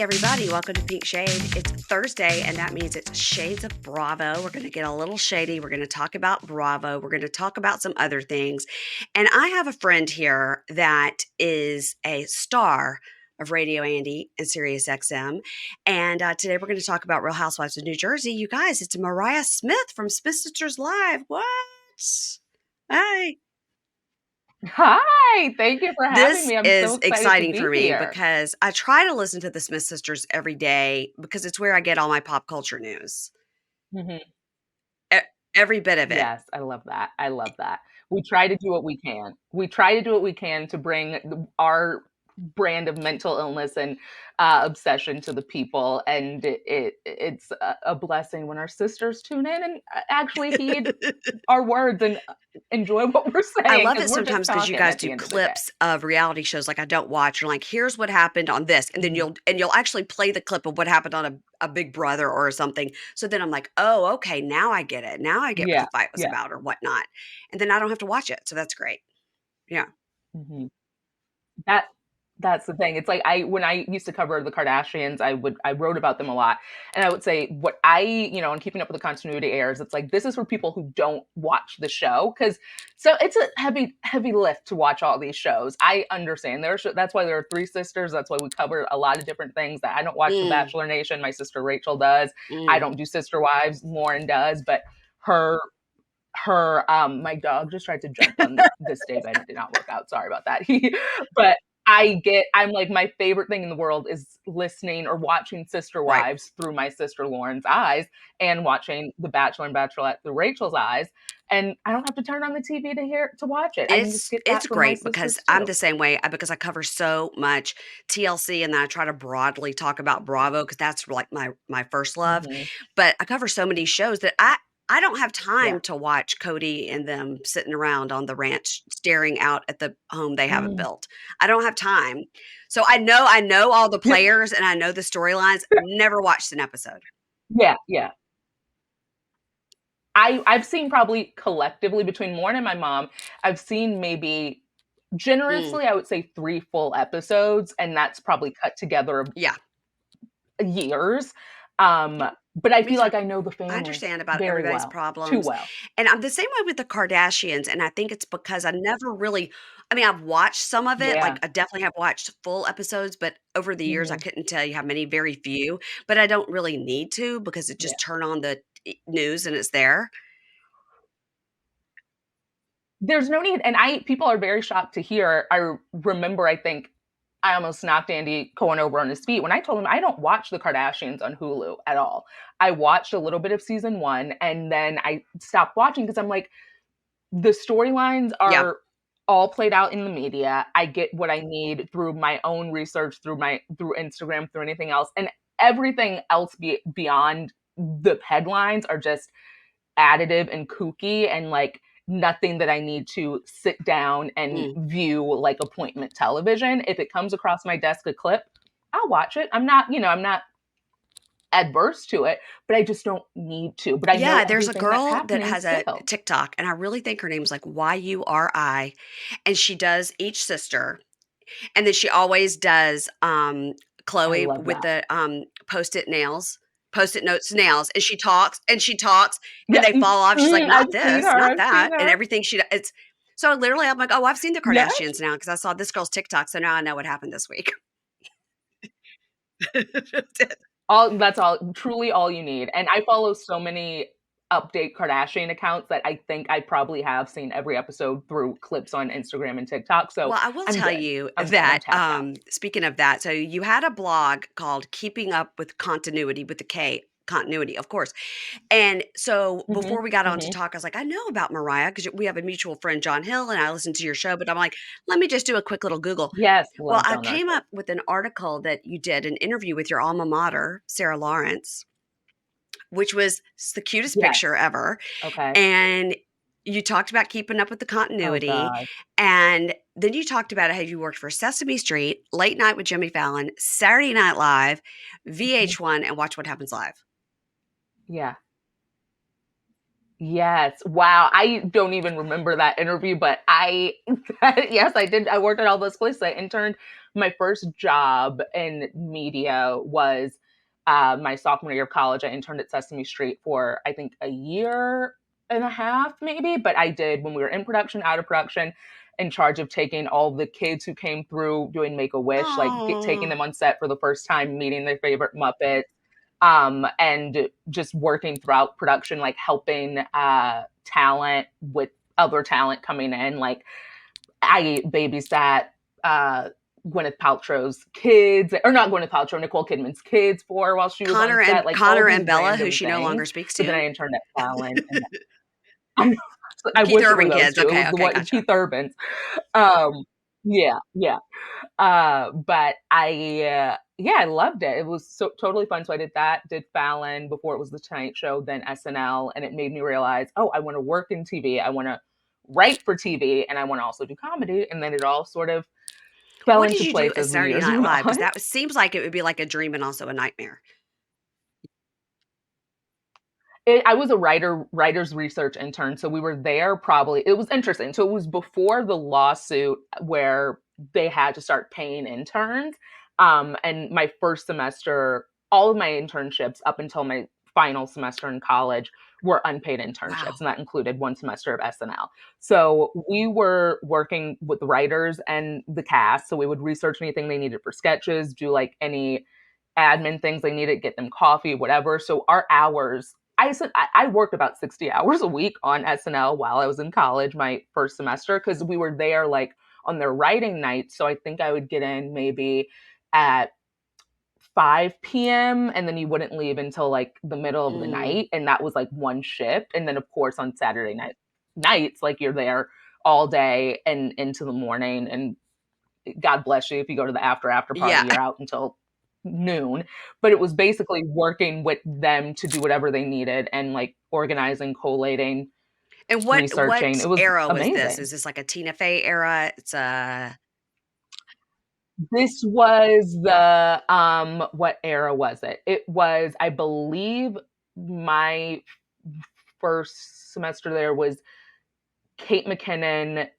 everybody. Welcome to Pink Shade. It's Thursday, and that means it's Shades of Bravo. We're going to get a little shady. We're going to talk about Bravo. We're going to talk about some other things. And I have a friend here that is a star of Radio Andy and Sirius XM. And today we're going to talk about Real Housewives of New Jersey. You guys, it's Mariah Smith from Smith Sisters Live. What? Hi. Hi, thank you for having This me. I'm is so excited to exciting be for me here. because I try to listen to the Smith Sisters every day because it's where I get all my pop culture news. Mhm. Every bit of it. Yes, I love that. I love that. We try to do what we can. We try to do what we can to bring our brand of mental illness and obsession to the people, and it's a blessing when our sisters tune in and actually heed our words and enjoy what we're I saying love because it we're just sometimes because you talking guys at the do end of the day. clips of reality shows like I don't watch. You're like, here's what happened on this. And then Mhm. you'll actually play the clip of what happened on a Big Brother or something. So then I'm like, oh, okay, now I get it. Now I get what Yeah, the fight was yeah. about or whatnot. And then I don't have to watch it. So that's great. Yeah. Mhm. That that's the thing. It's like when I used to cover the Kardashians, I wrote about them a lot. And I would say what on Keeping Up with the Continuity airs, it's like this is for people who don't watch the show cuz so it's a heavy lift to watch all these shows. I understand. That's why there are three sisters. That's why we cover a lot of different things that I don't watch The Mm, Bachelor Nation. My sister Rachel does. I mm. don't do Sister Wives. Lauren does, but her my dog just tried to jump on this Dave and it did not work out. Sorry about that. But I'm like, my favorite thing in the world is listening or watching Sister Right. Wives through my sister Lauren's eyes and watching The Bachelor and Bachelorette through Rachel's eyes. And I don't have to turn on the TV to watch it. I can just get It's that from my great because sisters I'm too. the same way because I cover so much TLC and then I try to broadly talk about Bravo because that's like my first love. Hmm. But I cover so many shows that I don't have Yeah. time to watch Cody and them sitting around on the ranch staring out at the home they haven't Mm. built. I don't have time. So I know all the players and I know the storylines. Never watched an episode. Yeah, yeah. I've seen probably collectively between Lauren and my mom, I've seen maybe Mm, generously, I would say 3 full episodes, and that's probably cut together yeah. years. But I Me feel too. like I know the I family understand about very everybody's well, too problems. well. And I'm the same way with the Kardashians. And I think it's because I never really, I mean, I've watched some of it. Yeah. Like, I definitely have watched full episodes, but over the years, I Mhm. couldn't tell you how many, very few. But I don't really need to because it Yeah. just turn on the news and it's there. There's no need, and I people are very shocked to hear. I remember, I think I almost knocked Andy Cohen over on his feet when I told him I don't watch the Kardashians on Hulu at all. I watched a little bit of season 1 and then I stopped watching because I'm like, the storylines Yeah. are all played out in the media. I get what I need through my own research, through Instagram, through anything else, and everything else beyond the headlines are just additive and kooky and like nothing that I need to sit down and Mm. view like appointment television. If it comes across my desk a clip, I'll watch it. I'm not adverse to it, but I just don't need to. But I know Yeah. There's a everything that's girl that happening has a still. TikTok, and I really think her name's like YURI. And she does each sister. And then she always does, I Chloe love with that. the, Post-it notes nails, and she talks, and Yeah, they fall off. She's like, I've "Not seen this, her. not I've seen that," and her. everything it's so literally, I'm like, "Oh, I've seen the Yes. Kardashians now because I saw this girl's TikTok, so now I know what happened this week." All that's all truly all you need. And I follow so many update Kardashian accounts that I think I probably have seen every episode through clips on Instagram and TikTok. So Well, I will I'm tell good. you I'm good. I'm that, tapped out. speaking of that, so you had a blog called Keeping Up with Continuity with the K continuity, of course. And so Mhm. before we got on to Mhm. talk, I was like, I know about Mariah because we have a mutual friend, John Hill, and I listened to your show, but I'm like, let me just do a quick little Google. Yes, Well, love I John came Marshall. up with an article that you did, an interview with your alma mater, Sarah Lawrence, which was the cutest picture Yes. ever. Okay. And you talked about keeping up with the Oh continuity. god. And then you talked about how you worked for Sesame Street, Late Night with Jimmy Fallon, Saturday Night Live, Mhm. VH1, and Watch What Happens Live. Yeah. Yes. Wow. I don't even remember that interview, but I yes, I did. I worked at all those places. I interned my first job in media was my sophomore year of college. I interned at Sesame Street for, I think, a year and a half, maybe. But I did, when we were in production, out of production, in charge of taking all the kids who came through doing Make a Wish, like taking Oh, them on set for the first time, meeting their favorite Muppet, and just working throughout production, like helping talent with other talent coming in. Like I babysat uh, Gwyneth Paltrow's kids, or not Gwyneth Paltrow, Nicole Kidman's kids for while she was on set, like all Connor these and Bella, who random she no longer things. speaks But then to? I interned at Fallon, and I, I Keith wish it were Urban those kids. two. It Okay, was the okay, one gotcha. Keith Urban's. Yeah, yeah. But yeah, I loved it. It was so totally fun. So I did that, did Fallon before it was the Tonight Show, then SNL, and it made me realize, oh, I want to work in TV. I want to write for TV, and I want to also do comedy. And then it all sort of fell What did into you do place at as the Saturday years Night went Live? Because on. that seems like it would be like a dream and also a nightmare. I was a writer's research intern, so we were there probably. It was interesting. So it was before the lawsuit where they had to start paying interns. And my first semester, all of my internships up until my final semester in college were unpaid internships, Wow. and that included one semester of SNL. So we were working with the writers and the cast. So we would research anything they needed for sketches, do like any admin things they needed, get them coffee, whatever. So our hours, I worked about 60 hours a week on SNL while I was in college, my first semester, because we were there like on their writing nights. So I think I would get in maybe at 5 p.m. and then you wouldn't leave until like the middle of the Mm. night. And that was like one shift. And then of course on Saturday nights, like you're there all day and into the morning. And God bless you if you go to the after party, Yeah. you're out until noon. But it was basically working with them to do whatever they needed and like organizing, collating, And researching. what It was era was this? amazing. Is this like a Tina Fey era? It's a This was the what era was it? It was, I believe, my first semester there was Kate McKinnon,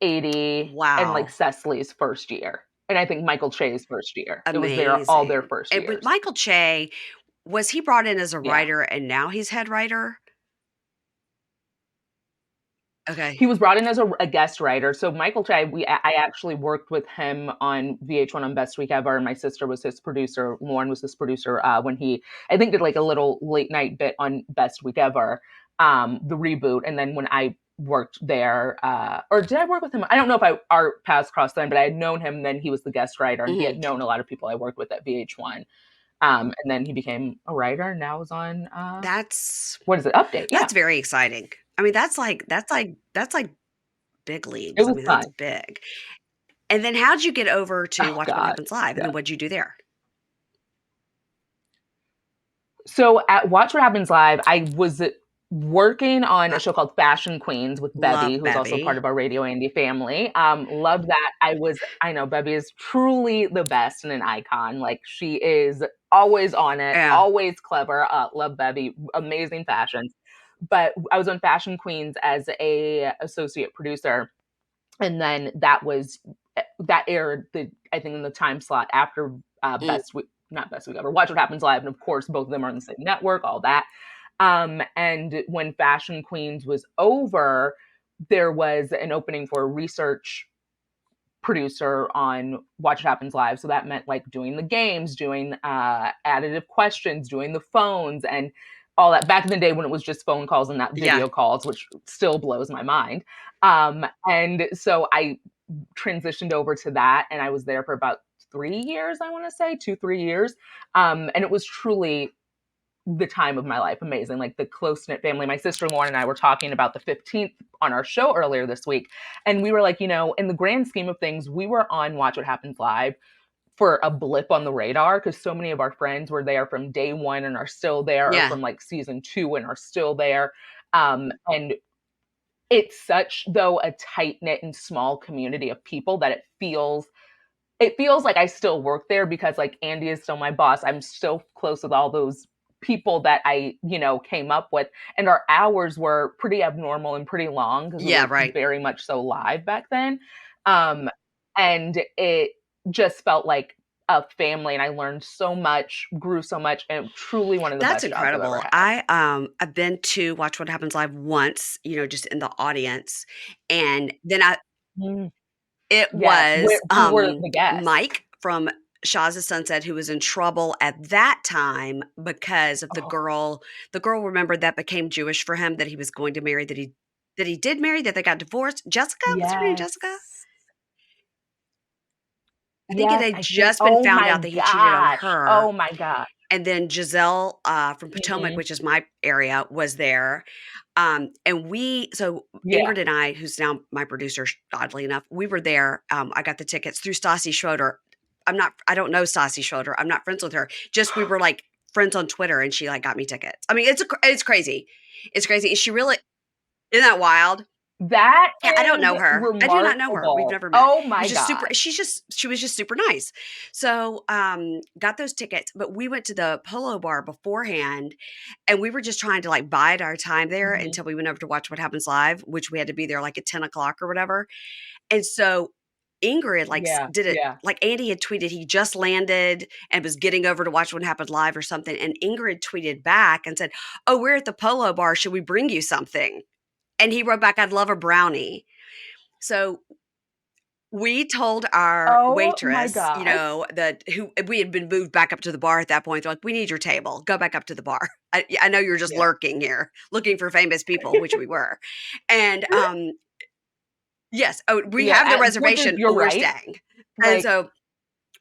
80, and like wow, Cecily's first year. And I think Michael Che's first year. It was all their amazing. first And with years. Michael Che, was he brought in as a Yeah. writer and now he's head writer? Okay. He was brought in as a guest writer. So Michael Che, I actually worked with him on VH1 on Best Week Ever, and my sister was his producer. Lauren was his producer when he, I think, did like a little late night bit on Best Week Ever, the reboot. And then when I worked there, or did I work with him? I don't know if our paths crossed then, but I had known him. Then he was the guest writer, and he Mhm. had known a lot of people I worked with at VH1. And then he became a writer, and now is on That's what is it? Update. Yeah, that's very exciting. I mean, that's like big it leagues. I was mean, that's fun. big. And then how'd you get over to Oh Watch What God. Happens Live? I Yeah. mean, what'd you do there? So at Watch What Happens Live, I was working on Uh, a show called Fashion Queens with Bevy, love who's also part Bevy. of our Radio Andy family. Love that. I know Bevy is truly the best and an icon. Like she is always on it, Yeah. always clever. Love Bevy, amazing fashions. But I was on Fashion Queens as a associate producer, and then that aired I think in the time slot after Mm. Best Week, not Best Week Ever, Watch What Happens Live, and of course both of them are on the same network, all that. And when Fashion Queens was over, there was an opening for a research producer on Watch What Happens Live. So that meant like doing the games, doing additive questions, doing the phones, and all that back in the day when it was just phone calls and not Yeah. video calls, which still blows my mind. And so I transitioned over to that, and I was there for about 3 years, I want to say 2, 3 years. And it was truly the time of my life. Amazing. Like the close knit family. My sister Lauren and I were talking about the 15th on our show earlier this week. And we were like, in the grand scheme of things, we were on Watch What Happens Live for a blip on the radar because so many of our friends were there from day one and are still there, or Yeah. from like season 2 and are still there. And it's such, though, a tight knit and small community of people that it feels like I still work there because like Andy is still my boss. I'm still close with all those people that I came up with. And our hours were pretty abnormal and pretty long because we Yeah, were right. very much so live back then. Um, and just felt like a family, and I learned so much, grew so much, and truly one of the That's best jobs I've ever incredible. had. I've been to Watch What Happens Live once, just in the audience, and then Mm, it yes. was, Who were the guests? Mike from Shaw's of Sunset who was in trouble at that time because of Oh, the girl, remember, that became Jewish for him, that he was going to marry, that he did marry, that they got divorced. Jessica? What's her name, Jessica? yes. I think it Yes, had I think just been oh found my out that he cheated on gosh. her, Oh my gosh. and then Giselle, from Potomac, Mhm. which is my area, was there. So Yeah. Ingrid and I, who's now my producer, oddly enough, we were there. I got the tickets through Stassi Schroeder. I don't know Stassi Schroeder. I'm not friends with her. Just we were like friends on Twitter, and she like got me tickets. I mean, it's crazy. It's crazy. Is she really? Isn't that wild? That Yeah, I don't is know her. I do not know her. We've remarkable. never met. Oh It my was just super. gosh. She was just super nice. So, got those tickets, but we went to the Polo Bar beforehand, and we were just trying to like bide our time there Mhm. until we went over to Watch What Happens Live, which we had to be there like at 10 o'clock or whatever. And so Ingrid Yeah, did it yeah. like Andy had tweeted he just landed and was getting over to Watch What Happens Live or something, and Ingrid tweeted back and said, "Oh, we're at the Polo Bar. Should we bring you something?" And he wrote back, "I'd love a brownie." So we told our Oh my waitress, gosh. that who we had been moved back up to the bar at that point. They're like, "We need your table. Go back up to the bar. I know you're just Yeah. lurking here, looking for famous people," which we were. And yes, oh, we Yeah, have the which is reservation. you're We're right. staying, and Like, so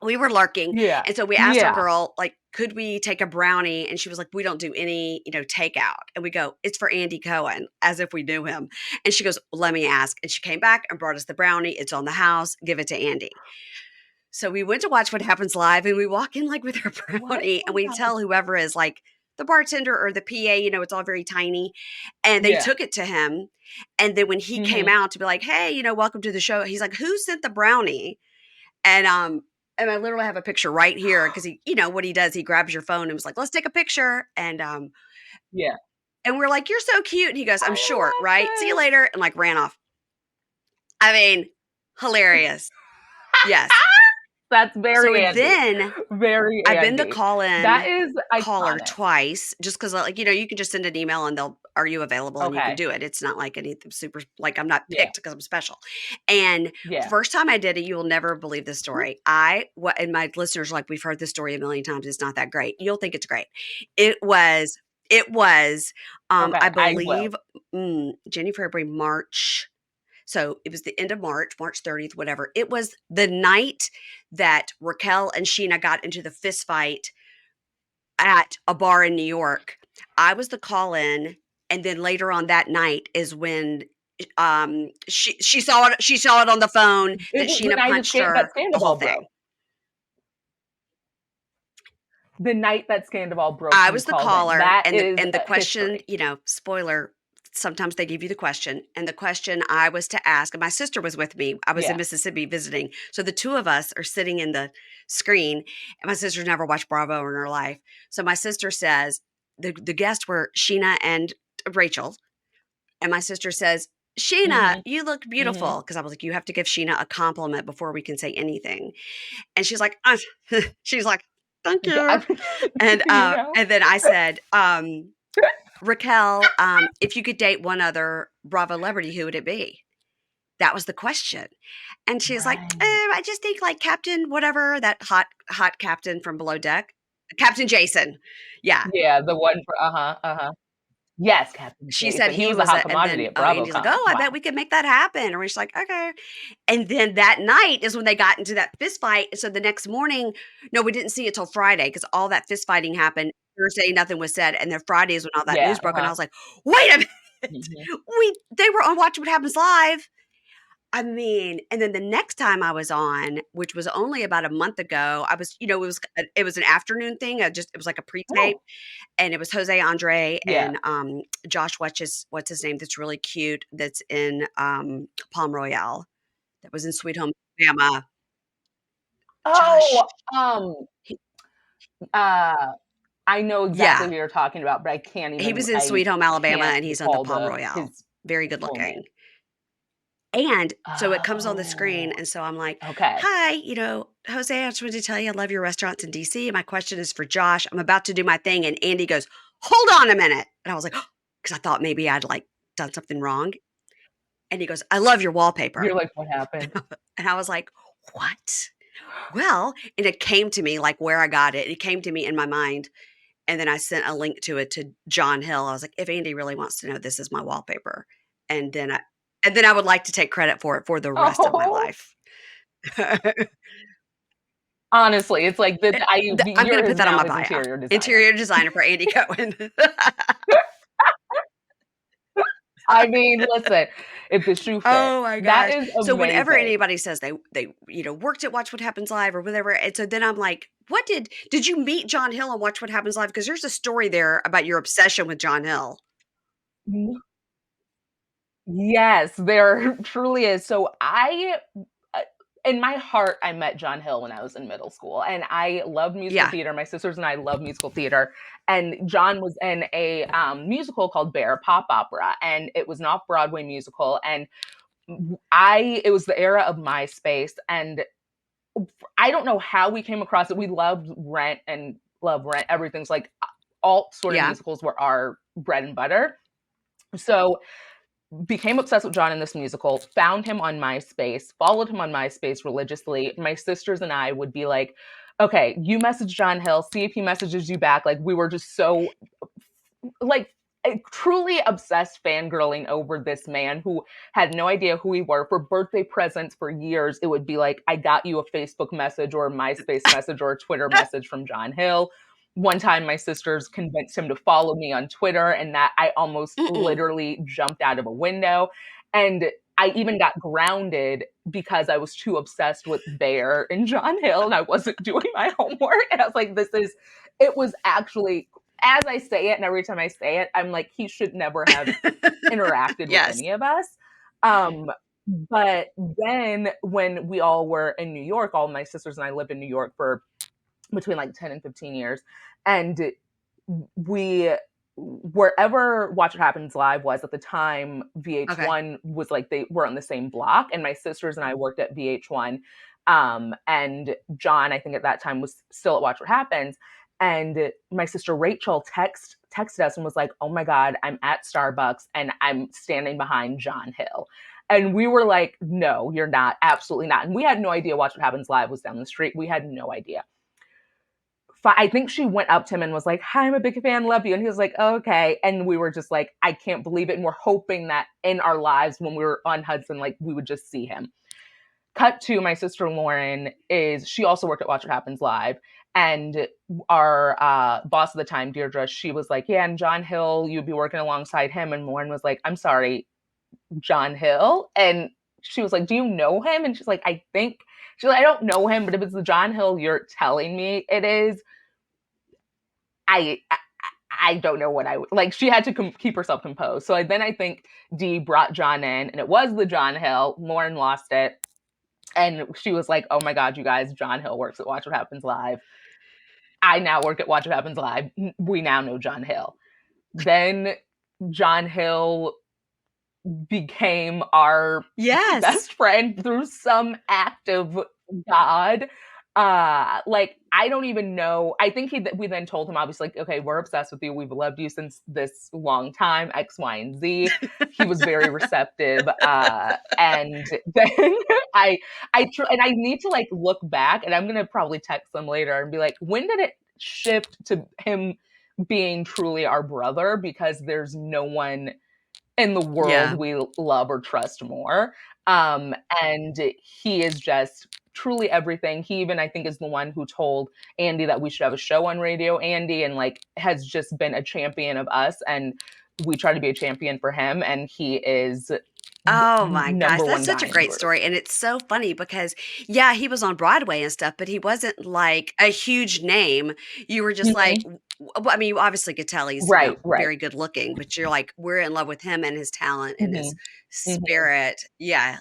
we were lurking, yeah. and so we asked our Yeah. girl, like, "Could we take a brownie?" And she was like, "We don't do any, takeout." And we go, "It's for Andy Cohen," as if we knew him. And she goes, "Let me ask." And she came back and brought us the brownie. It's on the house. Give it to Andy. So we went to Watch What Happens Live, and we walk in like with our What? brownie, and Oh we my tell whoever is like the bartender or the PA, it's all very tiny. And they Yeah. took it to him. And then when he came Mhm. out to be like, "Hey, welcome to the show," he's like, "Who sent the brownie?" And and I literally have a picture right here because he, what he does, he grabs your phone and was like, "Let's take a picture." Yeah. And we're like, "You're so cute." And he goes, "I'm I short, love right? See you this. later." And like ran off. I mean, hilarious. Yes. That's So very Andy. then Very I've been the Andy. That call-in is caller iconic. twice just because, like, you can just send an email and they'll, "Are you available?" And you can Okay. do it. It's not like anything super, like, I'm not Yeah. picked because I'm special. And Yeah. first time I did it, you will never believe this story. And my listeners are like, "We've heard this story a million times. It's not that great." You'll think it's great. It was, it was, Okay, I I will. believe, January, February, March. So it was the end of March, March 30th, whatever. It was the night that Raquel and Sheena got into the fist fight at a bar in New York. I was the call in, and then later on that night is when she saw it on the phone It that was the Sheena night punched that her, the whole Scandal broke. thing. The night that Scandal broke, I you was the called in. caller, That and is, the question, history. spoiler, sometimes they give you the question, and the question I was to ask, and my sister was with me. I was in Yeah. Mississippi visiting. So the two of us are sitting in the screen, and my sister's never watched Bravo in her life. So my sister says, the guests were Sheena and Rachel, and my sister says, "Sheena, Mhm. you look Mhm. beautiful." Because I was like, "You have to give Sheena a compliment before we can say anything." And she's like, she's like, "Thank you." You know? And then I said, "Raquel, if you could date one other Bravo celebrity, who would it be?" That was the question. And she's like, Right. I just think like Captain whatever, that hot captain from Below Deck. Captain Jason. Yeah. Yeah, the one for uh-huh, uh-huh. Yes, Captain She said Jason. He he was a was hot a, and commodity then, at Andy's like, BravoCon. "Oh, I bet Wow. we could make that happen." And we're just like, "Okay." And then that night is when they got into that fist fight. So the next morning, no, we didn't see it till Friday because all that fist fighting happened Thursday. Nothing was said, and then Friday is when all that Yeah, news broke. And I uh-huh. was like, "Wait a minute, Mhm. they were on Watch What Happens Live." I mean, and then the next time I was on, which was only about a month ago, I was, it was an afternoon thing. It was like a pre-tape, Oh, and it was Jose Andre yeah. and Josh, what's his name? That's really cute. That's in Palm Royale. That was in Sweet Home Alabama. Josh. Oh, He, uh, I know exactly yeah, who you're talking about, but he was in I Sweet Home Alabama, can't and he's on the recall Palm Royale. his Very good full looking. name. And so it comes on the screen, Oh, and so I'm like, okay. "Hi, Jose, I just wanted to tell you I love your restaurants in DC. My question is for Josh. I'm about to do my thing." And Andy goes, "Hold on a minute." And I was like, because I thought maybe I'd like done something wrong. And he goes, "I love your You're wallpaper." like, "What happened?" And I was like, "What?" Well, and it came to me like where I got it. It came to me in my mind. And then I sent a link to it to John Hill. I was like, if Andy really wants to know, this is my wallpaper. And then I and then I would like to take credit for it for the rest of my Oh, life. honestly, it's like that I'm gonna you're put his that on now my his bio. interior designer. Interior designer for Andy Cohen. I mean, listen, if the shoe fits, Oh my that gosh. is So whenever amazing. anybody says they worked at Watch What Happens Live or whatever, and so then I'm like, what did you meet John Hill on Watch What Happens Live? Because there's a story there about your obsession with John Hill. Yes, there truly is. So uh, in my heart, I met John Hill when I was in middle school, and I loved musical Yeah. theater. My sisters and I love musical theater, and John was in a musical called Bear Pop Opera, and it was an off Broadway musical. And it was the era of MySpace, and I don't know how we came across it. We loved Rent and love Rent. Everything's like alt sort of Yeah. musicals were our bread and butter. So became obsessed with John in this musical, found him on MySpace, followed him on MySpace religiously. My sisters and I would be like, okay, you message John Hill, see if he messages you back. Like we were just so like truly obsessed fangirling over this man who had no idea who we were. For birthday presents for years, it would be like, I got you a Facebook message or a MySpace message or a Twitter message from John Hill. One time, my sisters convinced him to follow me on Twitter, and that I almost Mm-mm. literally jumped out of a window. And I even got grounded because I was too obsessed with Bear and John Hill and I wasn't doing my homework. And I was like, it was actually, as I say it, and every time I say it, I'm like, he should never have interacted with Yes. any of us. Um, but then when we all were in New York, all my sisters and I lived in New York for between like 10 and 15 years. And we, wherever Watch What Happens Live was at the time, Okay. VH1 was like they were on the same block. And my sisters and I worked at VH1. And John, I think at that time, was still at Watch What Happens. And my sister Rachel texted us and was like, "Oh my God, I'm at Starbucks and I'm standing behind John Hill." And we were like, "No, you're not. Absolutely not." And we had no idea Watch What Happens Live was down the street. We had no idea. I think she went up to him and was like, "Hi, I'm a big fan, love you." And he was like, "Okay." And we were just like, I can't believe it. And we're hoping that in our lives when we were on Hudson, like we would just see him. Cut to my sister Lauren she also worked at Watch What Happens Live. And our boss at the time, Deirdre, she was like, "Yeah, and John Hill, you'd be working alongside him." And Lauren was like, "I'm sorry, John Hill?" And she was like, "Do you know him?" And she's like, she's like, "I don't know him, but if it's the John Hill you're telling me it is, I I don't know what I would like." She had to keep herself composed. So then I think Dee brought John in, and it was the John Hill. Lauren lost it, and she was like, "Oh my God, you guys! John Hill works at Watch What Happens Live. I now work at Watch What Happens Live. We now know John Hill." Then John Hill became our Yes. best friend through some act of God. Like I don't even know. I think we then told him obviously like, "Okay, we're obsessed with you. We've loved you since this long time, X, Y, and Z." He was very receptive. And then I and I need to like look back, and I'm gonna probably text them later and be like, when did it shift to him being truly our brother? Because there's no one in the world Yeah. we love or trust more. Um, and he is just truly everything. He even, I think, is the one who told Andy that we should have a show on Radio Andy, and like has just been a champion of us. And we try to be a champion for him. And he is Oh my gosh, number that's one such guy a in the great group. story, and it's so funny because, yeah, he was on Broadway and stuff, but he wasn't, like, a huge name. You were just like Mhm. well, I mean, you obviously could tell he's, Right, right. very good looking, but you're like, we're in love with him and his talent and his Hmm. Hmm. spirit. Yeah,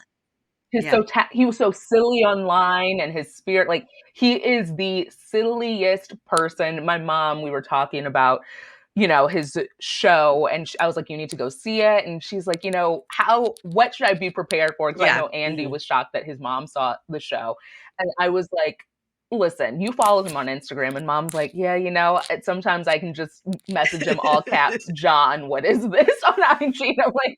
yeah. He was so silly online, and his spirit, like he is the silliest person. My mom, we were talking about his show, and I was like, you need to go see it. And she's like, what should I be prepared for? Because I Yeah. know Andy Mhm. was shocked that his mom saw the show. And I was like, listen, you follow him on Instagram. And mom's like, yeah, sometimes I can just message him all caps, John, what is this on IG? I'm like,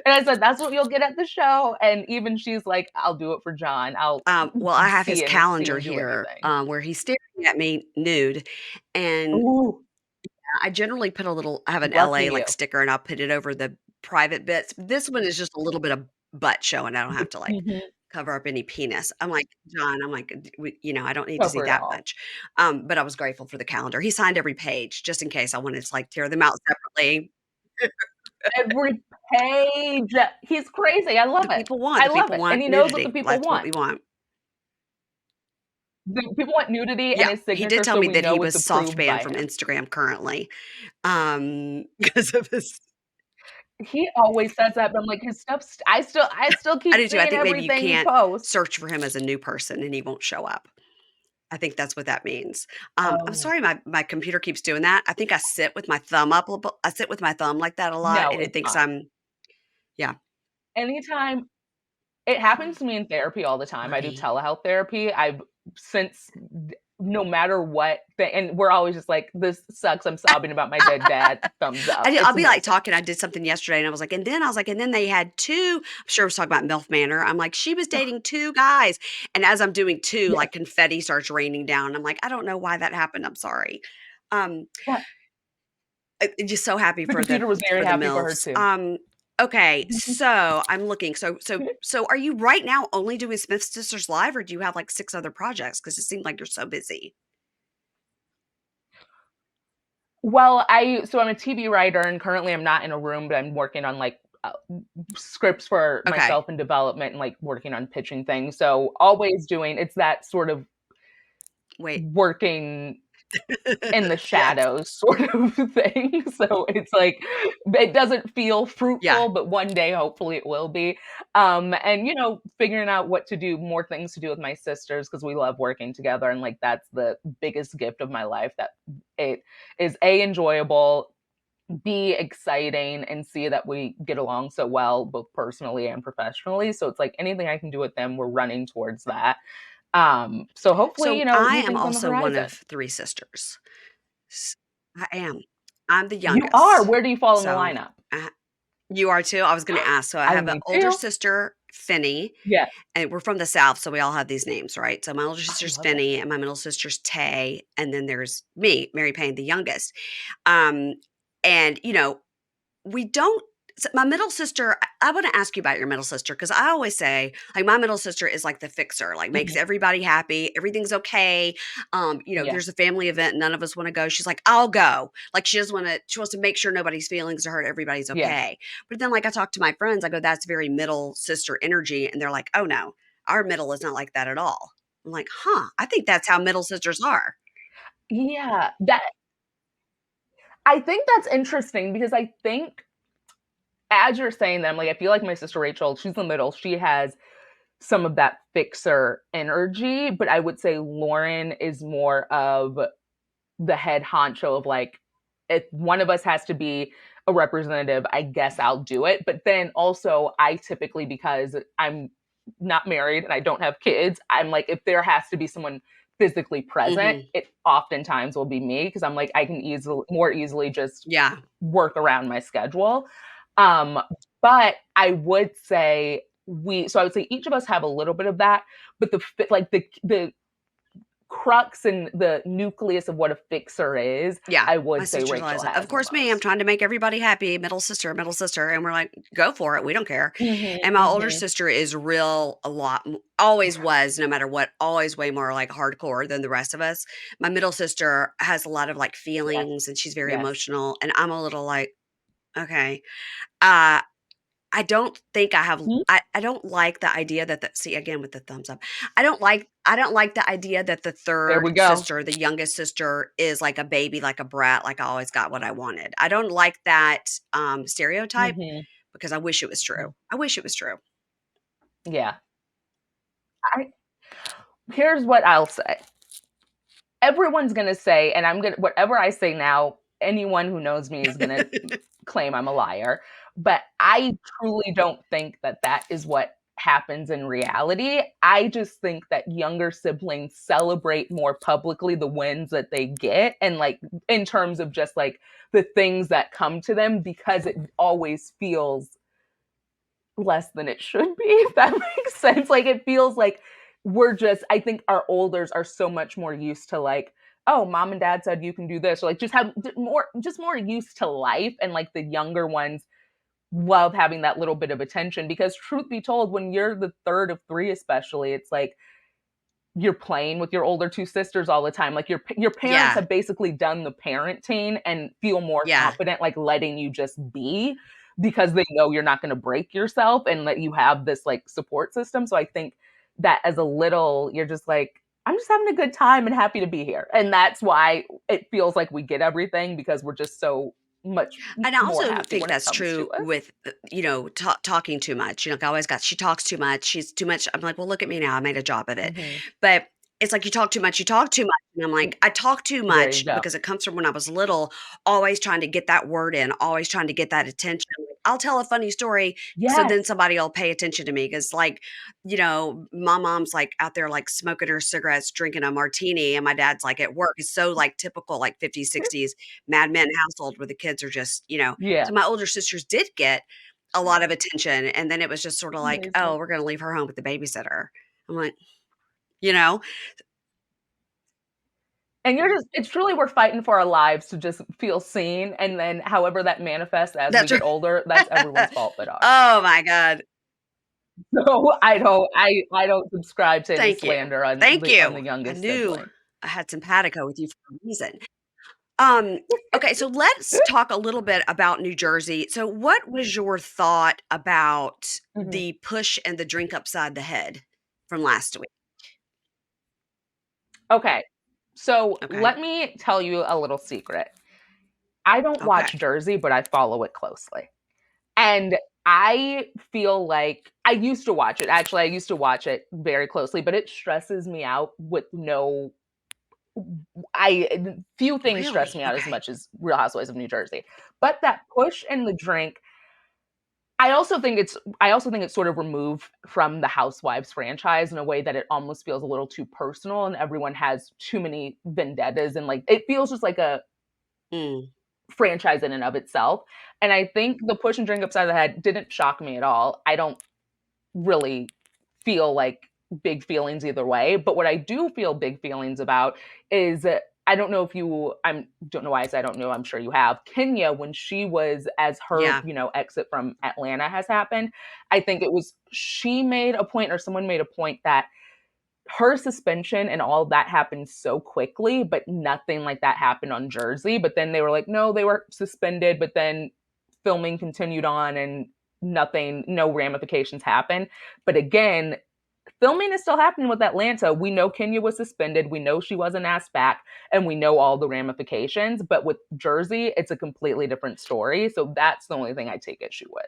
and I said, that's what you'll get at the show. And even she's like, I'll do it for John. I'll Well, I have his see calendar him do here, anything. where he's staring at me nude, and Ooh, I generally I have an lucky LA, like, you. sticker, and I'll put it over the private bits. This one is just a little bit of butt showing, I don't have to, like, Mhm. cover up any penis. I'm like, "John," I'm like, "D we I don't need to see Cover it that all. much." But I was grateful for the calendar. He signed every page just in case I wanted to, like, tear them out separately. Every page. He's crazy. I love it. I The love people it. And want he knows what the nudity. people That's what want. we want. The people want nudity and Yeah, his he did signature tell so me we that he know was it's soft approved banned by from him. Instagram currently, because of his He always says that, but I'm like, his stuff's I still I keep do too. I seeing think maybe you everything he can't posts. search for him as a new person and he won't show up. I think that's what that means. I'm Oh, sorry my computer keeps doing that. I think I sit with my thumb up a little I sit with my thumb like that a lot, no, and it it's thinks fine. I'm yeah, Anytime it happens to me in therapy all the time. I do funny. telehealth therapy. I've since no matter what, and we're always just like, this sucks. I'm sobbing about my dead dad. Thumbs up. I'll It's be, like, amazing. talking I did something yesterday, and I was like, and then they had 2" I'm sure I was talking about MILF Manor. I'm like, "She was dating 2 guys." And as I'm doing 2, Yeah, like, confetti starts raining down. I'm like, "I don't know why that happened. I'm sorry." Um, yeah. just so happy The computer was very for the happy for her MILFs. too. Okay, so I'm looking. So are you right now only doing Smith Sisters live, or do you have, like, 6 other projects? Because it seems like you're so busy. Well, I'm a TV writer, and currently I'm not in a room, but I'm working on like scripts for Okay, myself in development and like working on pitching things. So always doing it's that sort of wait. working in the Yes. shadows sort of thing. So it's like it doesn't feel Yeah. fruitful, but one day hopefully it will be. And figuring out what to do, more things to do with my sisters because we love working together, and like that's the biggest gift of my life. That it is a enjoyable, be exciting, and see that we get along so well both personally and professionally. So it's like anything I can do with them, we're running towards that. So hopefully, So I new am things on the also one horizon. of 3 sisters. S I am. I'm the You are. youngest. Where do you fall in the So, lineup? uh you are too? I was gonna ask. So I I have an need older to. sister, Finney, Yeah. and we're from the South, so we all have these names, right? So my older I sister's love it. Finney, and my middle sister's Tay, and then there's me, Mary Payne, the youngest. Um, and, we don't my middle sister I wanna ask you about your middle sister because I always say, like, my middle sister is like the fixer, like, makes Mhm. everybody happy, everything's okay. Yeah. There's a family event, none of us wanna go. She's like, "I'll go." Like, she wants to make sure nobody's feelings are hurt, everybody's Yeah. okay. But then, like, I talk to my friends, I go, "That's very middle sister energy," and they're like, "Oh, no, our middle is not like that at all." I'm like, "Huh, I think that's how middle sisters are." Yeah. That I think that's interesting because I think as you're saying that, I'm like, I feel like my sister Rachel, she's in the middle. She has some of that fixer energy, but I would say Lauren is more of the head honcho of like, if one of us has to be a representative, I guess I'll do it. But then also, I typically, because I'm not married and I don't have kids, I'm like, if there has to be someone physically present, Mhm. it oftentimes will be me because I'm like, I can more easily just Yeah. work around my schedule. Um, but I would say so I would say each of us have a little bit of that, but like the crux and the nucleus of what a fixer is, Yeah, I my would say sister Rachel Liza. Of has the course, me, I'm most. trying to make everybody happy, middle sister, and we're like, "Go for it, we don't care." Mhm, And my older mhm. sister is real a lot always was, no matter what, always way more, like, hardcore than the rest of us. My middle sister has a lot of, like, Yes, feelings, and she's very yes. emotional, and I'm a little like, "Okay." Uh I don't think I have Mhm. I don't like the idea that see, again, with the thumbs up. I don't like the idea that the There 3rd we go. sister, the youngest sister, is like a baby, like a brat, like I always got what I wanted. I don't like that, stereotype Mhm, because I wish it was true. mhm. I wish it was true. Yeah. I Here's what I'll say. Everyone's gonna say, and I'm gonna whatever I say now, anyone who knows me is gonna claim I'm a liar. But I truly don't think that that is what happens in reality. I just think that younger siblings celebrate more publicly the wins that they get, and like in terms of just like the things that come to them, because it always feels less than it should be, if that makes sense. Like it feels like we're just, I think our olders are so much more used to like, oh, mom and dad said you can do this, or like just more used to life, and like the younger ones love having that little bit of attention, because truth be told, when you're the third of three especially, it's like you're playing with your older two sisters all the time. Like your parents Yeah. have basically done the parenting and feel more Yeah. confident like letting you just be, because they know you're not going to break yourself and that you have this like support system. So I think that as a little, you're just like, I'm just having a good time and happy to be here. And that's why it feels like we get everything, because we're just so much And I more also happy think when it that's comes to true us. with, talking too much. I always got, she talks too much. She's too much. I'm like, well, look at me now. I made a job of it. Hmm. But it's like, you talk too much. You talk too much. And I'm like, I talk too There you much go. because it comes from when I was little, always trying to get that word in, always trying to get that attention. I'll tell a funny story so then Yes. somebody will pay attention to me. Cause like, my mom's like out there like smoking her cigarettes, drinking a martini, and my dad's like at work. It's so like typical, like 50s, 60s Mad Men household where the kids are just, Yeah. so my older sisters did get a lot of attention, and then it was just sorta like, "Oh, Amazing. we're gonna leave her home with the babysitter." I'm like, you know? And you're just, it's truly, we're fighting for our lives to just feel seen, and then however that manifests as we That's get right. older, that's everyone's fault but ours. Oh my god. So I don't subscribe to any Thank you. slander Thank on the you. I youngest knew sibling. I had simpatico with you for a reason. Um, okay, so let's talk a little bit about New Jersey. So what was your thought about Mhm. the push and the drink upside the head from last week? Okay. So Okay. let me tell you a little secret. I don't Okay. watch Jersey, but I follow it closely. And I feel like I used to watch it. Actually, I used to watch it very closely, but it stresses me out with no I few things stress Really? me out as Okay. much as Real Housewives of New Jersey. But that push and the drink, I also think it's sort of removed from the Housewives franchise in a way that it almost feels a little too personal, and everyone has too many vendettas, and like it feels just like a Mm, franchise in and of itself. And I think the push and drink upside the head didn't shock me at all. I don't really feel like big feelings either way. But what I do feel big feelings about is I don't know if you, I don't know why I say I don't know, I'm sure you have. Kenya, when she was, as her, yeah. exit from Atlanta has happened, I think it was, she made a point, or someone made a point, that her suspension and all of that happened so quickly, but nothing like that happened on Jersey. But then they were like, no, they were suspended, but then filming continued on and nothing, no ramifications happened. But again, filming is still happening with Atlanta. We know Kenya was suspended. We know she wasn't asked back, and we know all the ramifications. But with Jersey, it's a completely different story. So that's the only thing I take issue with.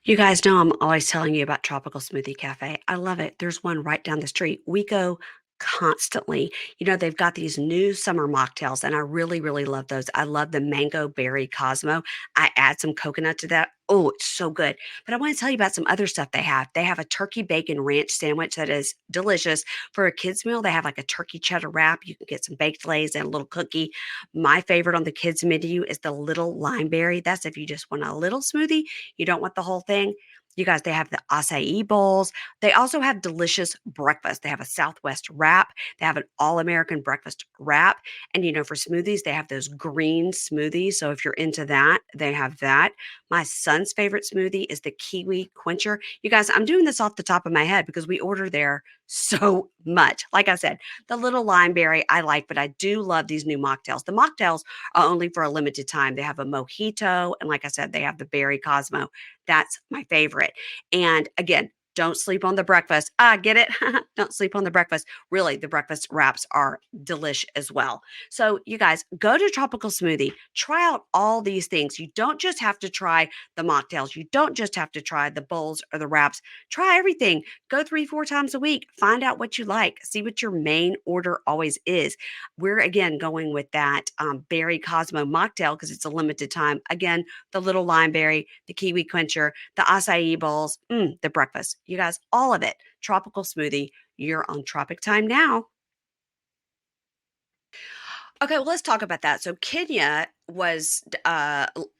You guys know I'm always telling you about Tropical Smoothie Cafe. I love it. There's one right down the street. We go constantly. They've got these new summer mocktails, and I really, really love those. I love the mango berry Cosmo. I add some coconut to that. Oh, it's so good. But I want to tell you about some other stuff they have. They have a turkey bacon ranch sandwich that is delicious. For a kids' meal, they have like a turkey cheddar wrap. You can get some baked lays and a little cookie. My favorite on the kids' menu is the little limeberry. That's if you just want a little smoothie, you don't want the whole thing. You guys, they have the acai bowls. They also have delicious breakfast. They have a Southwest wrap. They have an all American breakfast wrap. And, for smoothies, they have those green smoothies. So if you're into that, they have that. My son's favorite smoothie is the kiwi quencher. You guys, I'm doing this off the top of my head because we order there so much. Like I said, the little limeberry I like, but I do love these new mocktails. The mocktails are only for a limited time. They have a mojito, and like I said, they have the berry Cosmo. That's my favorite. And again, Don't sleep on the breakfast. Get it? Don't sleep on the breakfast. Really, the breakfast wraps are delish as well. So, you guys, go to Tropical Smoothie. Try out all these things. You don't just have to try the mocktails. You don't just have to try the bowls or the wraps. Try everything. Go 3, 4 times a week. Find out what you like. See what your main order always is. We're again going with that berry Cosmo mocktail because it's a limited time. Again, the little lime berry, the kiwi quencher, the acai bowls, the breakfast. You guys, all of it. Tropical smoothie. You're on tropic time now. Okay, well, let's talk about that. So Kenya was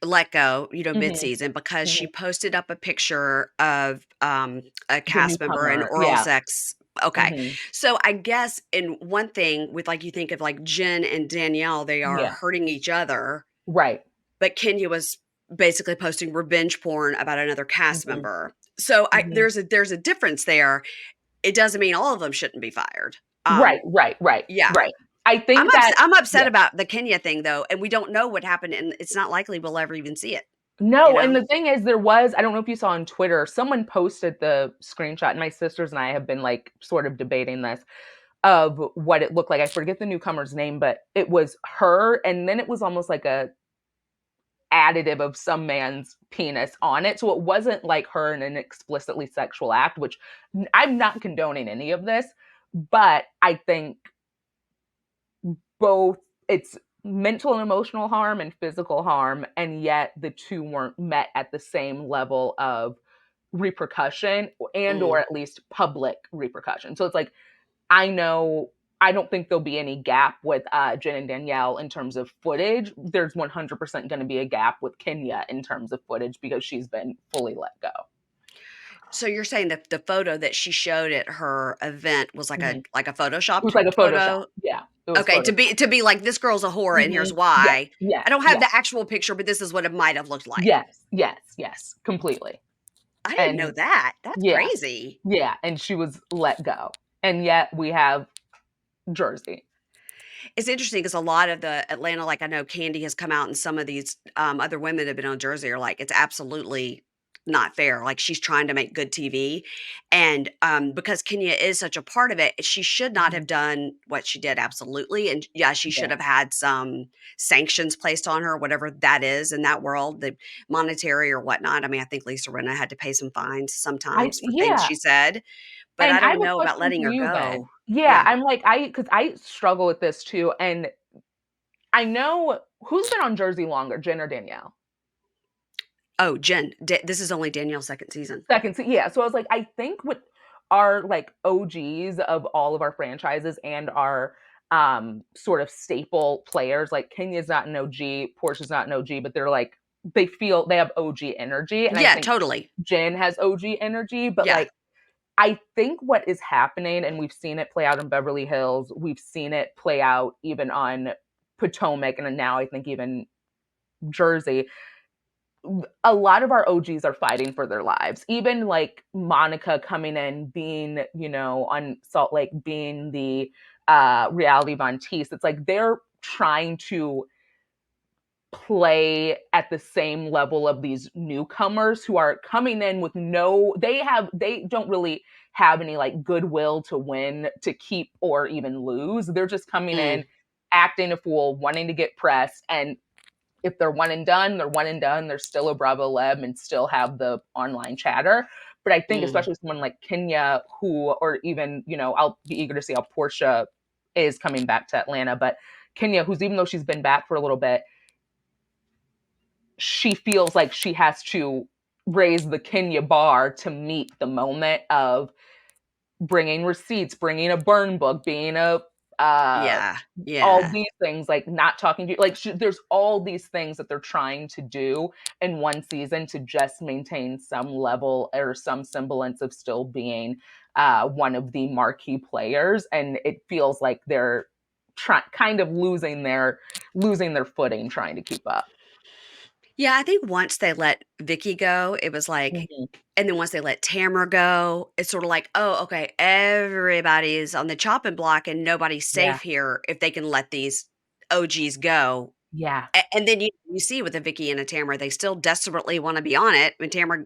let go, Mhm. mid-season because she Mhm. posted up a picture of a The cast member in newcomer. oral Yeah. sex. Okay, Mhm. so I guess in one thing with like you think of like Jen and Danielle, they are Yeah. hurting each other, Right. but Kenya was basically posting revenge porn about another cast Mhm. member. So Mhm. there's a difference there. It doesn't mean all of them shouldn't be fired. Right, right, right, Yeah. right. I think that I'm upset yeah. about the Kenya thing though, and we don't know what happened, and it's not likely we'll ever even see it, you No, and know? the thing is there was I don't know if you saw on Twitter, someone posted the screenshot, and my sisters and I have been, like, sort of debating this, of what it looked like. I forget the newcomer's name, but it was her, and then it was almost like a additive of some man's penis on it. So it wasn't like her in an explicitly sexual act, which I'm not condoning any of this, but I think both it's mental and emotional harm and physical harm, and yet the two weren't met at the same level of repercussion and or Mm. at least public repercussion. So it's like I know I don't think there'll be any gap with Jen and Danielle in terms of footage. There's 100% going to be a gap with Kenya in terms of footage because she's been fully let go. So you're saying that the photo that she showed at her event was Mhm. like a It photoshopped was like a Photoshop. photo? Yeah, it was Okay, Photoshop. to be like, "This girl's a whore, and here's Mhm. Yes, why." yes, I don't have yes, the actual picture, but this is what it might have looked like. yes, yes, yes, completely. I didn't know And that. That's yeah, crazy. yeah, and she was let go. And yet we have Jersey. It's interesting because a lot of the Atlanta, like I know Candy has come out, and some of these other women that have been on Jersey are like, it's absolutely not fair. Like she's trying to make good TV, and because Kenya is such a part of it, she should not have Mhm. done what she did. Absolutely, and yeah, she should Yeah. have had some sanctions placed on her, whatever that is in that world, the monetary or whatnot. I mean, I think Lisa Rinna had to pay some fines I sometimes for things yeah. she said, but And I I have don't a know about question letting for her you then. go. Yeah, Yeah. I'm like, because I struggle with this too. And I know who's been on Jersey longer, Jen or Danielle? Oh, Jen, this is only Danielle's second season. Second, yeah. So I was like, I think with our like OGs of all of our franchises and our sort of staple players, like Kenya's not an OG, Portia's not an OG, but they're like they feel they have OG energy. And I Yeah, think totally. Jen has OG energy, but Yeah. like I think what is happening, and we've seen it play out in Beverly Hills, we've seen it play out even on Potomac, and now I think even Jersey. A lot of our OGs are fighting for their lives. Even like Monica coming in, being, on Salt Lake, being the reality Von Teese. It's like they're trying to play at the same level of these newcomers who are coming in with they don't really have any like goodwill to win, to keep, or even lose. They're just coming Mm, in, acting a fool, wanting to get press, and if they're one and done, they're one and done. They're still a Bravo Leb and still have the online chatter. But I think mm. especially someone like Kenya, who, or even, I'll be eager to see how Portia is coming back to Atlanta. But Kenya, who's even though she's been back for a little bit, she feels like she has to raise the Kenya bar to meet the moment of bringing receipts, bringing a burn book, being a uh, Yeah, all yeah. these things, like not talking to you, like there's all these things that they're trying to do in one season to just maintain some level or some semblance of still being one of the marquee players, and it feels like they're kind of losing their footing trying to keep up. Yeah, I think once they let Vicky go, it was like Mhm. and then once they let Tamara go, it's sort of like, "Oh, okay, everybody's on the chopping block and nobody's Yeah, safe here if they can let these OGs go." yeah, And then you see with a Vicky and a Tamara, they still desperately wanna be on it, and Tamara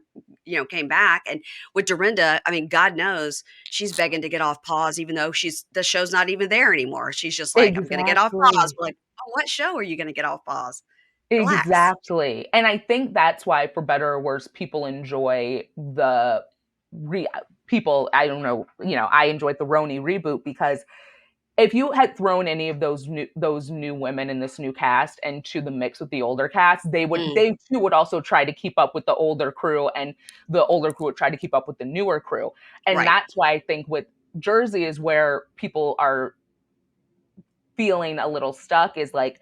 came back. And with Dorinda, I mean, God knows she's begging to get off pause, even though the show's not even there anymore. She's just like, I'm going to get off pause. Exactly. We're like, oh, what show are you going to get off pause? Relax. Exactly. And I think that's why, for better or worse, people enjoy the re people, I don't know, I enjoyed the RHONJ reboot, because if you had thrown any of those new women in this new cast into the mix with the older cast, Mm, they too would also try to keep up with the older crew, and the older crew would try to keep up with the newer crew. And right. that's why I think with Jersey is where people are feeling a little stuck, is like,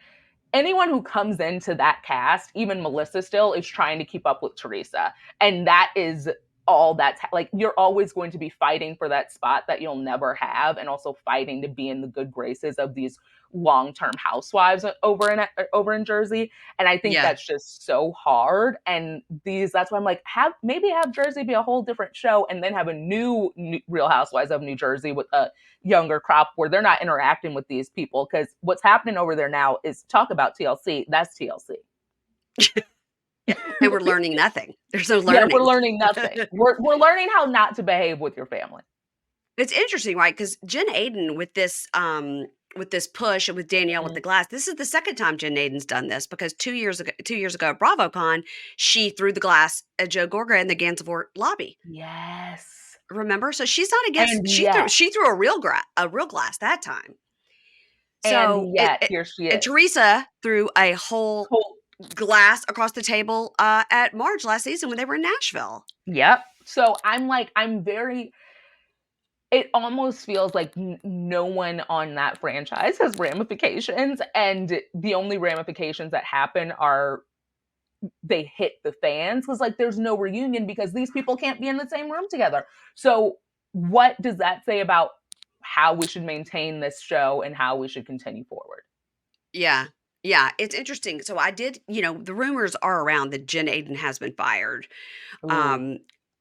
anyone who comes into that cast, even Melissa still, is trying to keep up with Teresa. And that is all like, you're always going to be fighting for that spot that you'll never have, and also fighting to be in the good graces of these long-term housewives over in Jersey. And I think Yeah. that's just so hard. And that's why I'm like, have Jersey be a whole different show, and then have a new Real Housewives of New Jersey with a younger crop where they're not interacting with these people. Because what's happening over there now is, talk about TLC. That's TLC. Yeah. And we're learning nothing. There's no Yeah, we're learning. learning nothing. We're learning how not to behave with your family. It's interesting, right? Because Jen Aiden with this push, and with Danielle with Mhm. the glass, this is the second time Jen Aiden's done this, because 2 years ago at BravoCon, she threw the glass at Joe Gorga in the Gansevoort lobby. Yes. Remember? So she's not against. And She threw yet, she threw a real glass that time. So here she and is. Teresa threw a whole Cool. glass across the table at Marge last season when they were in Nashville. Yep. So it almost feels like no one on that franchise has ramifications. And the only ramifications that happen are, they hit the fans, because, like, there's no reunion because these people can't be in the same room together. So what does that say about how we should maintain this show and how we should continue forward? Yeah. Yeah, it's interesting. So I did, the rumors are around that Jen Aiden has been fired. Ooh, Um,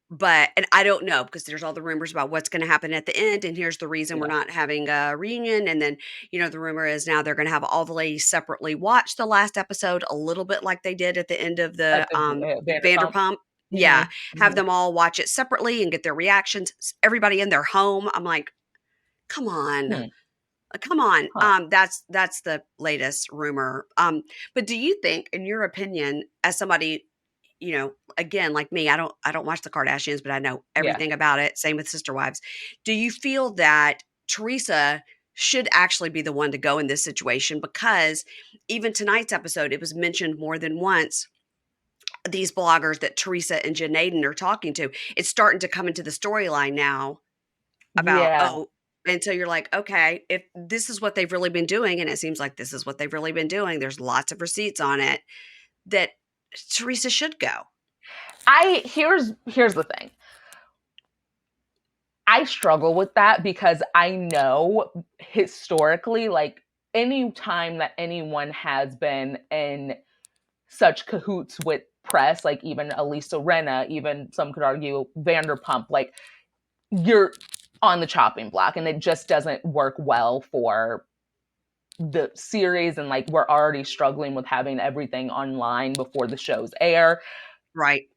but and I don't know, because there's all the rumors about what's going to happen at the end, and here's the reason we're yeah. not having a reunion. And then, the rumor is now they're going to have all the ladies separately watch the last episode, a little bit like they did at the end of At the the Vanderpump. Vanderpump. Yeah, Mm-hmm. have Mm-hmm. them all watch it separately and get their reactions. Everybody in their home. I'm like, come on. Hmm. Come on. Huh. That's the latest rumor. But do you think, in your opinion, as somebody, again, like me, I don't watch the Kardashians, but I know Yeah. everything about it. Same with Sister Wives. Do you feel that Teresa should actually be the one to go in this situation? Because even tonight's episode, it was mentioned more than once, these bloggers that Teresa and Janaden are talking to. It's starting to come into the storyline now about, Yeah. and so you're like, okay, if this is what they've really been doing, and it seems like this is what they've really been doing, there's lots of receipts on it, that Teresa should go. Here's the thing. I struggle with that because I know historically, like, any time that anyone has been in such cahoots with press, like even Elisa Renna, even some could argue Vanderpump, like, you're on the chopping block, and it just doesn't work well for the series. And, like, we're already struggling with having everything online before the shows air. Right.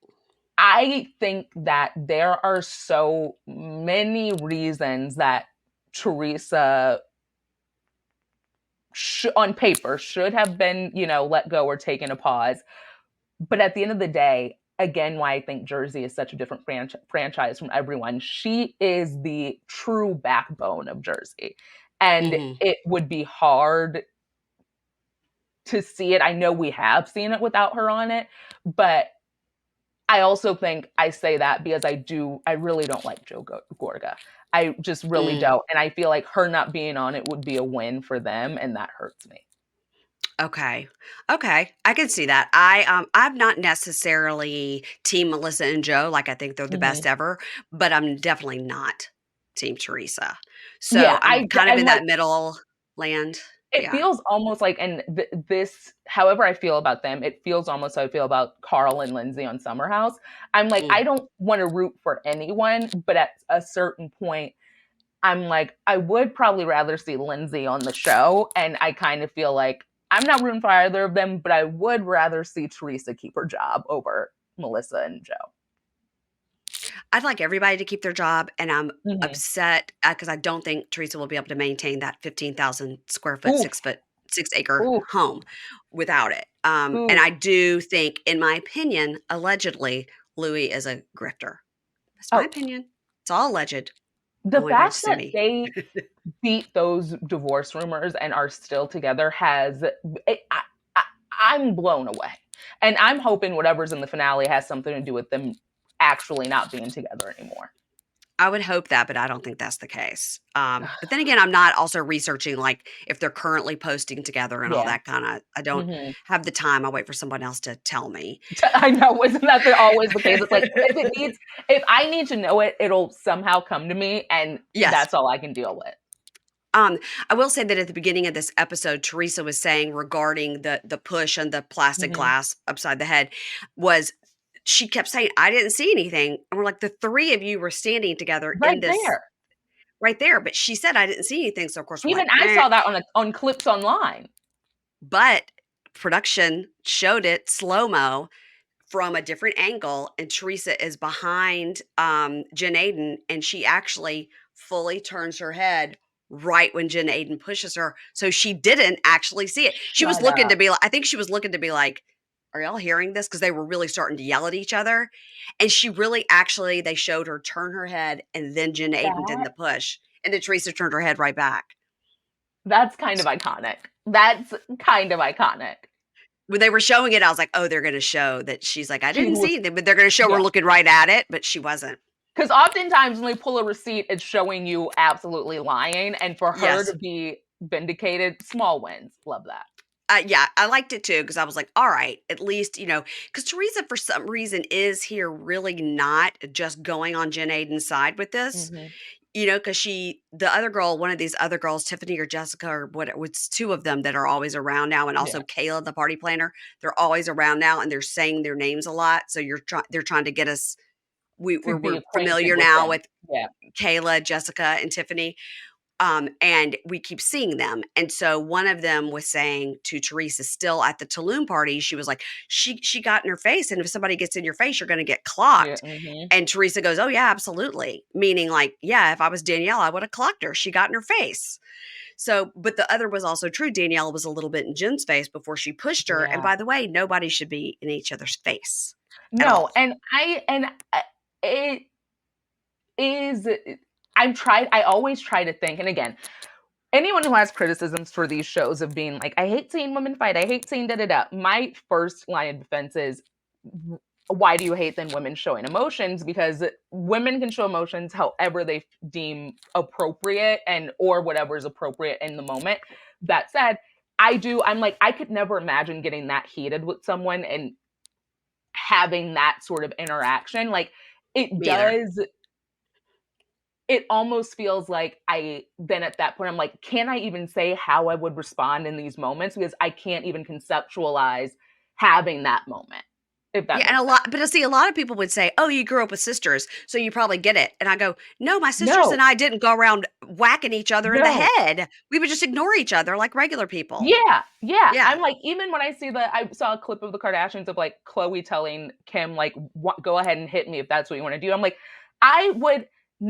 I think that there are so many reasons that Teresa on paper should have been, let go or taken a pause. But at the end of the day, again, why I think Jersey is such a different franchise from everyone. She is the true backbone of Jersey. And Hmm. it would be hard to see it. I know we have seen it without her on it, but I also think I say that because I really don't like Joe Gorga. I just really Mm. don't. And I feel like her not being on it would be a win for them. And that hurts me. Okay. Okay. I can see that. I'm not necessarily team Melissa and Joe, like I think they're the Hmm. best ever, but I'm definitely not team Teresa. So Yeah. I'm kind of in And, like, that middle land. it Yeah. feels almost like, and this, however I feel about them, it feels almost how I feel about Carl and Lindsay on Summer House. I'm like, Mm. I don't want to root for anyone, but at a certain point, I'm like, I would probably rather see Lindsay on the show. And I kind of feel like I'm not rooting for either of them, but I would rather see Teresa keep her job over Melissa and Joe. I'd like everybody to keep their job, and I'm Mhm. upset because I don't think Teresa will be able to maintain that 15,000 square Oof, foot, 6 acre oof, home without it. And oof. I do think, in my opinion, allegedly, Louis is a grifter. That's my Oh, opinion. It's all alleged. I the want everybody to fact sue that me. they beat those divorce rumors and are still together has I, I'm blown away. And I'm hoping whatever's in the finale has something to do with them actually not being together anymore. I would hope that, but I don't think that's the case. But then again, I'm not also researching like if they're currently posting together and all Yeah. that kind of. I don't Hmm. have the time. I wait for someone else to tell me. I know, isn't that always the case? It's like if I need to know it, it'll somehow come to me, and Yes. that's all I can deal with. Um, I will say that at the beginning of this episode, Teresa was saying regarding the push and the plastic Hmm. glass upside the head was she kept saying, I didn't see anything. And we're like, the three of you were standing together in Right this there. right there. But she said I didn't see anything. So of course we're Even like, I eh. saw that on clips online. But production showed it slow-mo from a different angle, and Teresa is behind Jen Aiden, and she actually fully turns her head right when Jen Aiden pushes her. So she didn't actually see it. She was Shut looking to up. be like, I think she was looking to be like, are y'all hearing this? Because they were really starting to yell at each other. And she really actually, they showed her turn her head, and then Jen Aiden did That the push. And then Teresa turned her head right back. that's kind of iconic. That's kind of iconic. When they were showing it, I was like, oh, they're going to show that she's like, I She didn't was, see anything, but they're going to show her yeah. looking right at it, but she wasn't. Because oftentimes when they pull a receipt, it's showing you absolutely lying. And for her Yes. to be vindicated, small wins. Love that. Yeah, I liked it too because I was like, all right, at least, because Teresa, for some reason, is here really not just going on Jen Aiden's side with this, Hmm. because the other girl, one of these other girls, Tiffany or Jessica, or what, it's two of them that are always around now, and also Yeah. Kayla, the party planner, they're always around now and they're saying their names a lot. So they're trying to get us, To be we're acquainted familiar with now them. with Yeah. Kayla, Jessica, and Tiffany. And we keep seeing them. And so one of them was saying to Teresa, still at the Tulum party, she was like, she got in her face, and if somebody gets in your face, you're going to get Yeah. clocked. Hmm. And Teresa goes, oh yeah, absolutely. Meaning like, yeah, if I was Danielle, I would have clocked her. She got in her face. So, but the other was also true. Danielle was a little bit in Jen's face before she pushed her. And Yeah. by the way, nobody should be in each other's face at No, all. it is. I always try to think, and again, anyone who has criticisms for these shows of being like, I hate seeing women fight, I hate seeing da da da. My first line of defense is, why do you hate then women showing emotions? Because women can show emotions however they deem appropriate and or whatever is appropriate in the moment. That said, I'm like, I could never imagine getting that heated with someone and having that sort of interaction. Like it Me either. does it almost feels like I then at that point I'm like, can I even say how I would respond in these moments? Because I can't even conceptualize having that moment, if that Yeah, and makes sense. but I see a lot of people would say, "Oh, you grew up with sisters, so you probably get it." And I go, "No, my sisters No, and I didn't go around whacking each other in the no. head. We would just ignore each other like regular people." Yeah, yeah. Yeah. I'm like, even when I saw a clip of the Kardashians of like Chloe telling Kim, like, go ahead and hit me if that's what you want to do. I'm like, I would,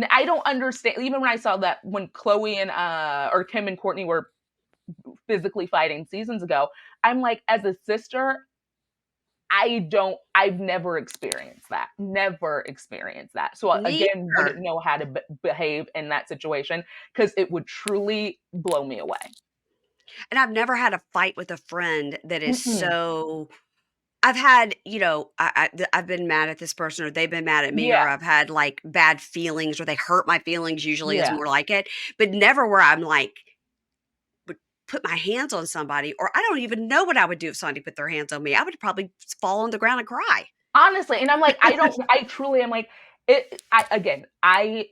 I don't understand. Even when I saw that when Chloe and, or Kim and Courtney were physically fighting seasons ago, I'm like, as a sister, I've never experienced that. Never experienced that. So again, Neither. wouldn't know how to behave in that situation because it would truly blow me away. And I've never had a fight with a friend that is Mm-mm. so. I've had, I've been mad at this person, or they've been mad at me, Yeah, or I've had like bad feelings, or they hurt my feelings. Usually, is yeah. more like it, but never where I'm like would put my hands on somebody, or I don't even know what I would do if somebody put their hands on me. I would probably fall on the ground and cry. Honestly, and I'm like, I truly am like, I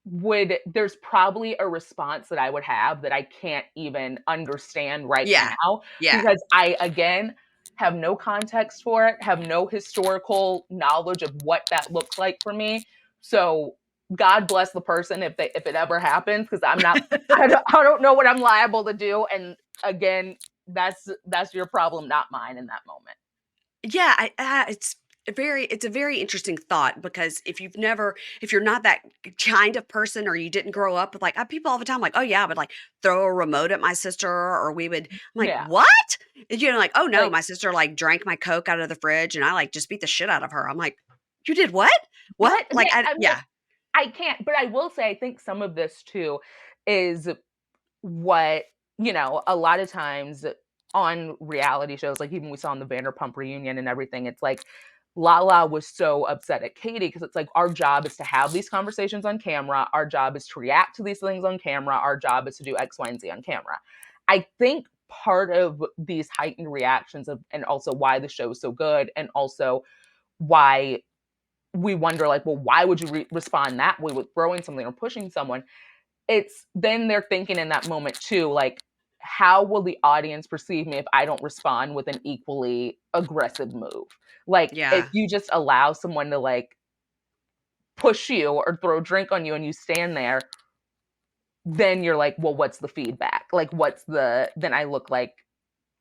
would, there's probably a response that I would have that I can't even understand right Yeah. now Yeah. because I, again, have no context for it, have no historical knowledge of what that looks like for me. So God bless the person if it ever happens, because I'm not, I don't know what I'm liable to do. And again, that's your problem, not mine in that moment. Yeah, it's a very interesting thought because if you're not that kind of person or you didn't grow up with like people all the time like, oh yeah, I would like throw a remote at my sister or we would, I'm like, Yeah. what? And, like, oh no, Like, my sister like drank my Coke out of the fridge and I like just beat the shit out of her. I'm like, you did what? What? what? Like, Yeah, I'm like, yeah, I can't, but I will say I think some of this too is what, a lot of times on reality shows, like even we saw in the Vanderpump reunion and everything, it's like Lala was so upset at Katie because it's like our job is to have these conversations on camera. Our job is to react to these things on camera. Our job is to do X, Y, and Z on camera. I think part of these heightened reactions and also why the show is so good and also why we wonder like, well, why would you respond that way with throwing something or pushing someone? It's then they're thinking in that moment too, like, how will the audience perceive me if I don't respond with an equally aggressive move? Like, if yeah. you just allow someone to like push you or throw a drink on you and you stand there, then you're like, well, what's the feedback? Like, then I look like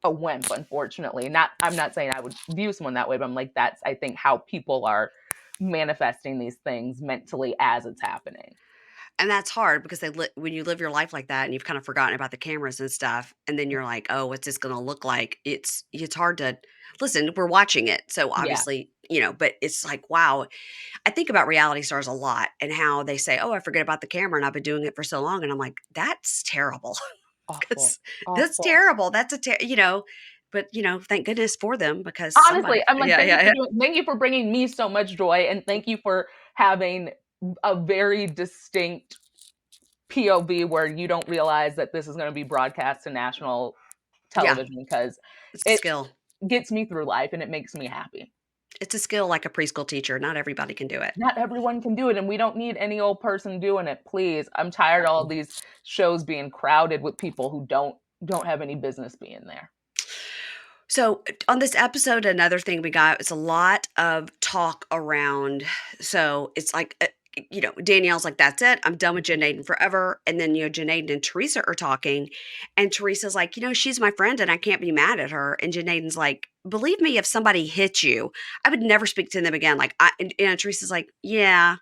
a wimp, unfortunately. I'm not saying I would view someone that way, but I'm like, that's, I think, how people are manifesting these things mentally as it's happening. And that's hard because when you live your life like that and you've kind of forgotten about the cameras and stuff, and then you're like, "Oh, what's this gonna look like?" It's hard to listen. We're watching it, so Yeah. obviously, but it's like, wow. I think about reality stars a lot and how they say, "Oh, I forget about the camera, and I've been doing it for so long," and I'm like, "That's terrible." Awful. Because that's Awful. terrible. That's but thank goodness for them because somebody, Honestly, I'm like, yeah, yeah, yeah. thank you for bringing me so much joy, and thank you for having a very distinct POV where you don't realize that this is gonna be broadcast to national Yeah, television because it's a it skill. gets me through life and it makes me happy. It's a skill like a preschool teacher. Not everybody can do it. Not everyone can do it, and we don't need any old person doing it, please. I'm tired of all these shows being crowded with people who don't have any business being there. So, on this episode, another thing we got is a lot of talk around. So, it's like, Danielle's like, that's it. I'm done with Jen Aiden forever. And then, Jen Aiden and Teresa are talking. And Teresa's like, she's my friend and I can't be mad at her. And Jen Aiden's like, believe me, if somebody hit you, I would never speak to them again. Like, and Teresa's like, yeah.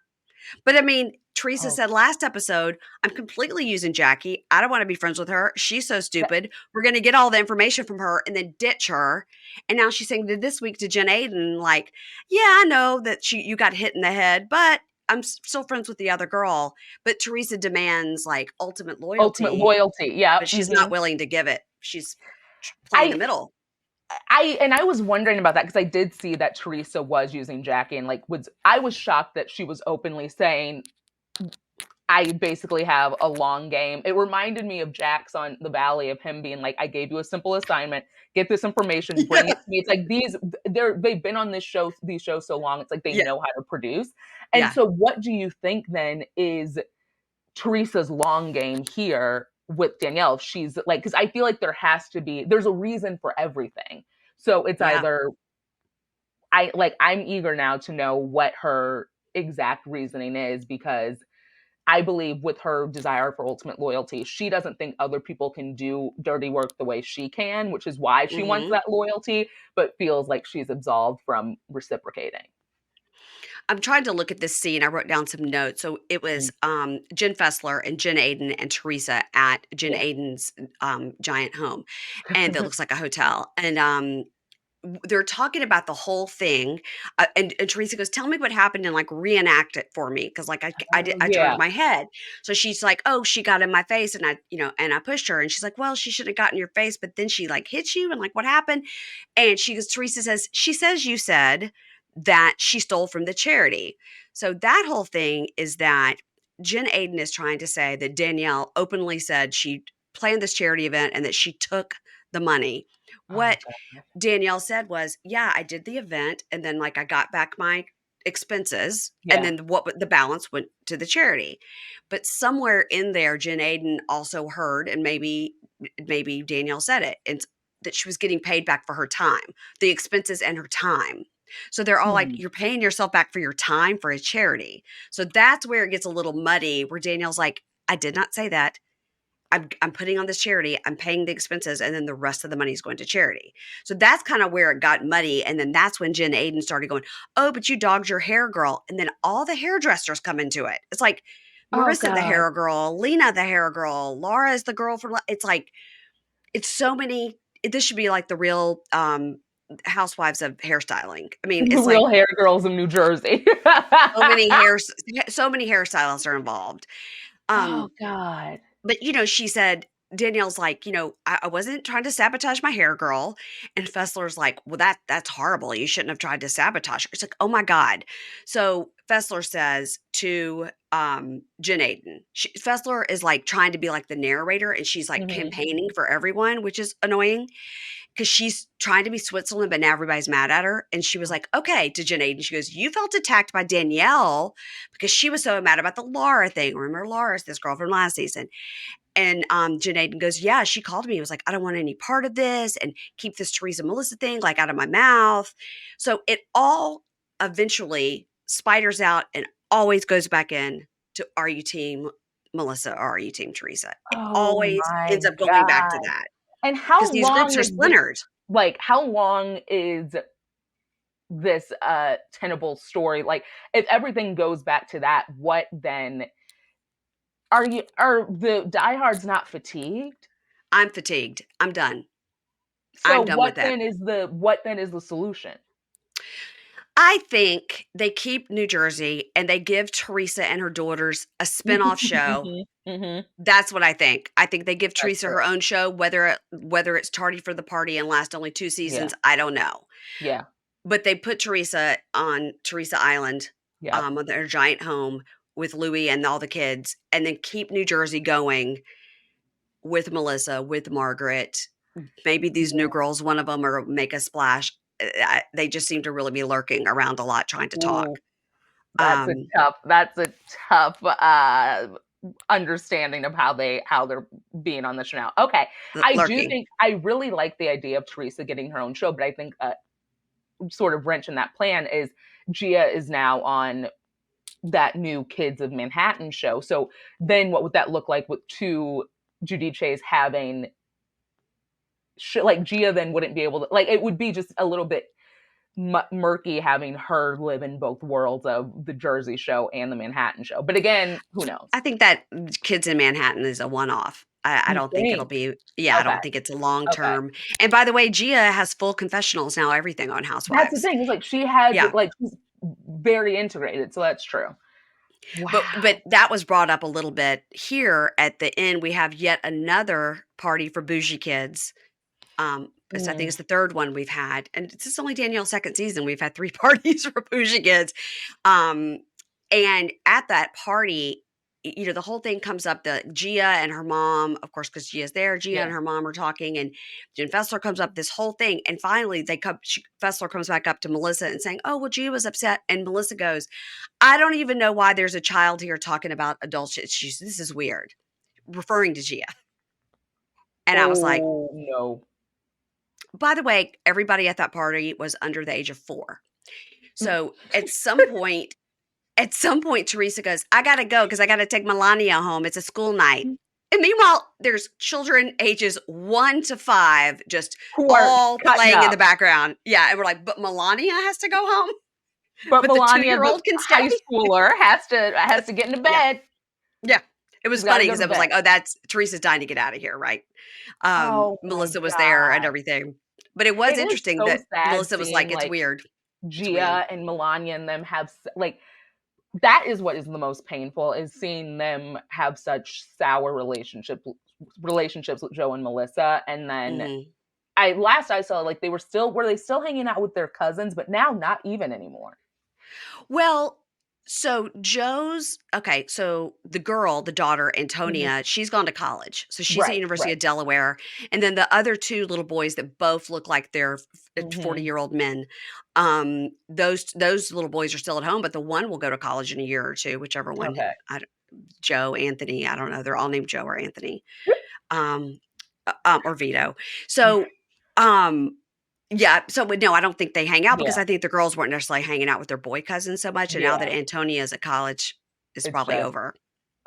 But I mean, Teresa Oh, said last episode, I'm completely using Jackie. I don't want to be friends with her. She's so that stupid. We're going to get all the information from her and then ditch her. And now she's saying that this week to Jen Aiden, like, yeah, I know that you got hit in the head, but I'm still friends with the other girl. But Teresa demands like ultimate ultimate loyalty, loyalty, yeah, but she's not mhm. willing to give it. She's playing the I middle. I was wondering about that because I did see that Teresa was using Jackie and like I was shocked that she was openly saying I basically have a long game. It reminded me of Jax on The Valley of him being like, I gave you a simple assignment, get this information, bring Yeah. it to me. It's like they've been on these shows so long, it's like they Yeah. know how to produce. And Yeah. so what do you think then is Teresa's long game here with Danielle? If she's like, because I feel like there's a reason for everything. So it's Yeah. either I'm eager now to know what her exact reasoning is because I believe with her desire for ultimate loyalty, she doesn't think other people can do dirty work the way she can, which is why she wants Hmm. that loyalty, but feels like she's absolved from reciprocating. I'm trying to look at this scene. I wrote down some notes. So it was Mm, Jen Fessler and Jen Aiden and Teresa at Jen yeah. Aiden's giant home, and that looks like a hotel. And they're talking about the whole thing. And Teresa goes, "Tell me what happened and like reenact it for me, because like I turned Yeah. my head." So she's like, "Oh, she got in my face, and I pushed her." And she's like, "Well, she should have gotten in your face, but then she like hit you, and like what happened?" And Teresa says, "She says you said that she stole from the charity." So that whole thing is that Jen Aiden is trying to say that Danielle openly said she planned this charity event and that she took the money. Oh What god. Danielle said was, "Yeah, I did the event and then like I got back my expenses and Yeah. then the balance went to the charity." But somewhere in there Jen Aiden also heard, and maybe Danielle said it, and that she was getting paid back for her time, the expenses and her time. So they're all like, Hmm. "You're paying yourself back for your time for a charity." So that's where it gets a little muddy, where Danielle's like, "I did not say that. I'm putting on this charity, I'm paying the expenses, and then the rest of the money is going to charity. So that's kind of where it got muddy. And then that's when Jen Aiden started going, oh, but you dogged your hair girl. And then all the hairdressers come into it. It's like Oh Marissa the God. hair girl, Lena the hair girl, Laura is the girl from, it's like, it's so many. This should be like the real housewives of hairstyling. I mean, The it's real like hair girls of New Jersey. so many hair, so many hairstylists are involved. Oh Um, God. But, she said, Danielle's like, I wasn't trying to sabotage my hair girl. And Fessler's like, well, that's horrible. You shouldn't have tried to sabotage her. It's like, oh my God. So Fessler says to Jen Aiden, Fessler is like trying to be like the narrator and she's like Hmm. campaigning for everyone, which is annoying because she's trying to be Switzerland, but now everybody's mad at her. And she was like, okay, to Jen Aiden. She goes, you felt attacked by Danielle because she was so mad about the Laura thing. Remember, Laura's this girl from last season. And Jen Aiden goes, yeah, she called me. It was like, I don't want any part of this and keep this Teresa Melissa thing like out of my mouth. So it all eventually spiders out and always goes back in to, are you team Melissa or are you team Teresa? It Oh always my ends up going back to God. that And because these groups are splintered. how long is this tenable story? Like, if everything goes back to that, what then are the diehards not fatigued? I'm fatigued. I'm done. So I'm done with that. what then is the solution? I think they keep New Jersey and they give Teresa and her daughters a spinoff show. Mhm, mhm. That's what I think. I think they give That's Teresa true. her own show, whether it's Tardy for the Party and last only 2 Yeah. seasons, I don't know. Yeah. But they put Teresa on Teresa Island, Yep. on their giant home with Louie and all the kids, and then keep New Jersey going with Melissa, with Margaret. Maybe these new Yeah. girls, one of them, or make a splash. They just seem to really be lurking around a lot trying to talk. Ooh, Um, that's a tough understanding of how they're being on the show now. Okay. I do Lurking. think I really like the idea of Teresa getting her own show, but I think sort of wrench in that plan is Gia is now on that new Kids of Manhattan show. So then what would that look like with two Giudices having like Gia then wouldn't be able to, like, it would be just a little bit murky having her live in both worlds of the Jersey show and the Manhattan show. But again, who knows? I think that Kids in Manhattan is a one-off. I You don't think it'll think? be yeah, I Okay. don't think it's a Okay. long-term. And by the way, Gia has full confessionals now, everything on That's the Housewives. thing. It's like she has Yeah. like she's very integrated. So that's true. But Wow. that was brought up a little bit here at the end. We have yet another party for bougie kids. I think Mm, it's the third one we've had, and this is only Danielle's second season. We've had 3 parties for bougie kids. Um, and at that party, the whole thing comes up that Gia and her mom, of course, because Gia's there, Gia yeah. and her mom are talking, and Jen Fessler comes up, this whole thing. And finally, Fessler comes back up to Melissa and saying, oh, well, Gia was upset. And Melissa goes, I don't even know why there's a child here talking about adult shit. This is weird, referring to Gia. And I was like, Oh no. by the way, everybody at that party was under the age of 4. So at some point, Teresa goes, I gotta go because I gotta take Melania home. It's a school night. And meanwhile, there's children ages 1 to 5 just Who are all cutting playing in up. the background. Yeah. And we're like, but Melania has to go home, But but the Melania, 2-year the old can stay. high schooler, has to get into Yeah. bed. Yeah. It was She's got to funny go because to it was bed. like, oh, that's Teresa's dying to get out of here, right? Oh my Melissa was there and god. everything. But it was It is interesting so that sad Melissa was seeing like, it's like weird. It's weird. Gia and Melania and them have like that is what is the most painful is seeing them have such sour relationships with Joe and Melissa. And then Mhm. I saw like were they still hanging out with their cousins, but now not even anymore. Well, so so the girl, the daughter, Mhm. Antonia, she's gone to college. So she's at Right, University right. of Delaware. And then the other 2 little boys that both look like they're Mhm. 40-year-old men, those little boys are still at home, but the one will go to college in a year or 2, whichever one. Okay. Joe, Anthony, I don't know. They're all named Joe or Anthony, um, or Vito. Yeah. So, um, yeah. So, but no, I don't think they hang out because Yeah. I think the girls weren't necessarily hanging out with their boy cousins so much. And now that Yeah. Antonia is at college, it's It's probably just over.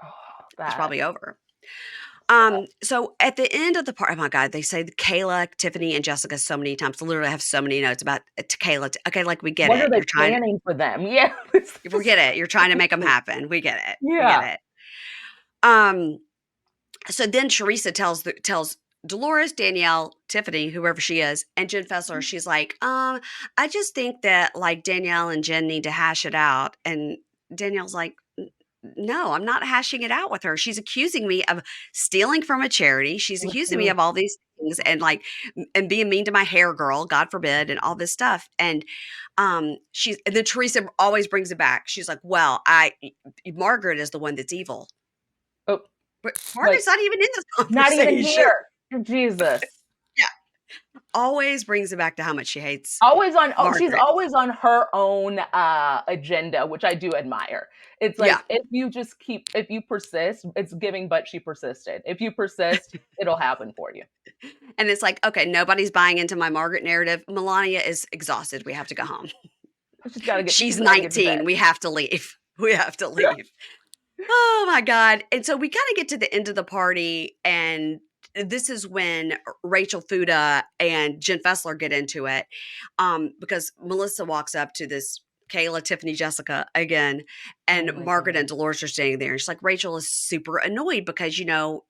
oh, It's that probably over. So at the end of the part, oh my God, they say Kayla, Tiffany, and Jessica so many times. Literally, I have so many notes about Kayla. Okay, like we get What are it. they You're trying to, planning for them? Yeah. we get it. You're trying to make them happen. We get it. We get Yeah. it. Um, so then Teresa tells Dolores, Danielle, Tiffany, whoever she is, and Jen Fessler, she's like, I just think that like Danielle and Jen need to hash it out. And Danielle's like, no, I'm not hashing it out with her. She's accusing me of stealing from a charity. She's accusing me Mhm. of all these things and like and being mean to my hair girl, God forbid, and all this stuff. And and then Teresa always brings it back. She's like, well, Margaret is the one that's evil. Oh, But like Margaret's not even in this not even conversation. here. Jesus. Yeah. Always brings it back to how much she hates Always on she's Margaret. always on her own agenda, which I do admire. It's Yeah. like if you persist, it's giving but she persisted. If you persist, it'll happen for you. And it's like, okay, nobody's buying into my Margaret narrative. Melania is exhausted. We have to go home. She's She's gotta get to 19. bed. We have to leave. We have to leave. Oh my God. And so we kind of get to the end of the party, and this is when Rachel Fuda and Jen Fessler get into it. Because Melissa walks up to this Kayla, Tiffany, Jessica again, Oh and my Margaret and god. Dolores are standing there. And she's like, Rachel is super annoyed because, you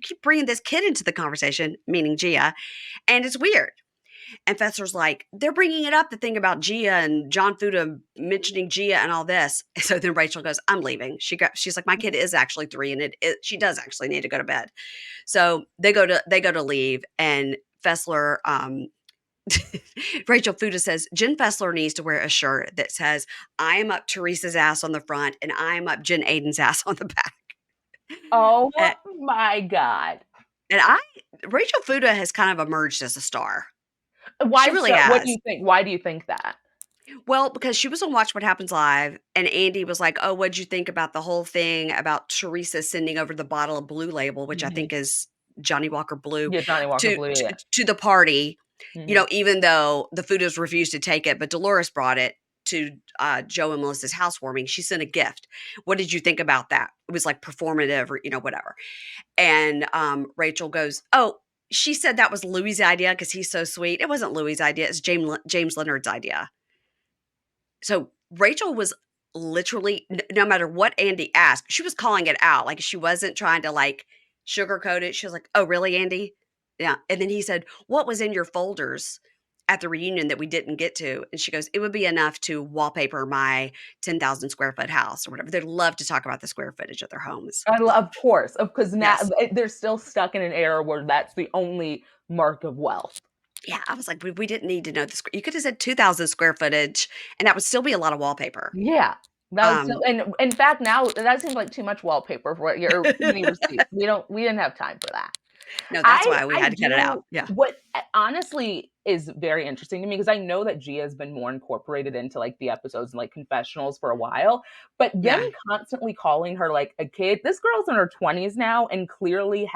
keep bringing this kid into the conversation, meaning Gia, and it's weird. And Fetzer like, they're bringing it up, the thing about Gia and John Fuda mentioning Gia and all this. So then Rachel goes, I'm leaving. She's like, my kid is actually 3 and she does actually need to go to bed. So they go to leave, and Fessler, Rachel Fuda says, Jen Fessler needs to wear a shirt that says, I am up Teresa's ass on the front and I am up Jen Aiden's ass on the back. Oh And, my god. and Rachel Fuda has kind of emerged as a star. She Why really so? What do has. you think? Why do you think that? Well, because she was on Watch What Happens Live, and Andy was like, "Oh, what'd you think about the whole thing about Teresa sending over the bottle of Blue Label, which I Mhm. think is Johnny Walker Blue, Yeah, Johnny Walker to Blue, yeah. to the party?" Mhm. Even though the Fudas refused to take it, but Dolores brought it to Joe and Melissa's housewarming. She sent a gift. What did you think about that? It was like performative, or whatever. And Rachel goes, "Oh." She said that was Louis' idea because he's so sweet. It wasn't Louis' idea. It's James Leonard's idea. So Rachel was literally, no matter what Andy asked, she was calling it out. Like she wasn't trying to like sugarcoat it. She was like, "Oh, really, Andy?" Yeah. And then he said, "What was in your folders at the reunion that we didn't get to?" And she goes, "It would be enough to wallpaper my 10,000 square foot house or whatever." They love to talk about the square footage of their homes. Love. Of course, because now Yes. they're still stuck in an era where that's the only mark of wealth. Yeah. I was like, we didn't need to know the square. You could have said 2,000 square footage, and that would still be a lot of wallpaper. Yeah. That was so, Um, and in fact, now that seems like too much wallpaper for what you're too many receipts. We didn't have time for that. no, that's why we I had to cut it out. do Yeah. what honestly is very interesting to me because I know that Gia has been more incorporated into like the episodes and like confessionals for a while, but them Yeah. constantly calling her like a kid. This girl's in her 20s now and clearly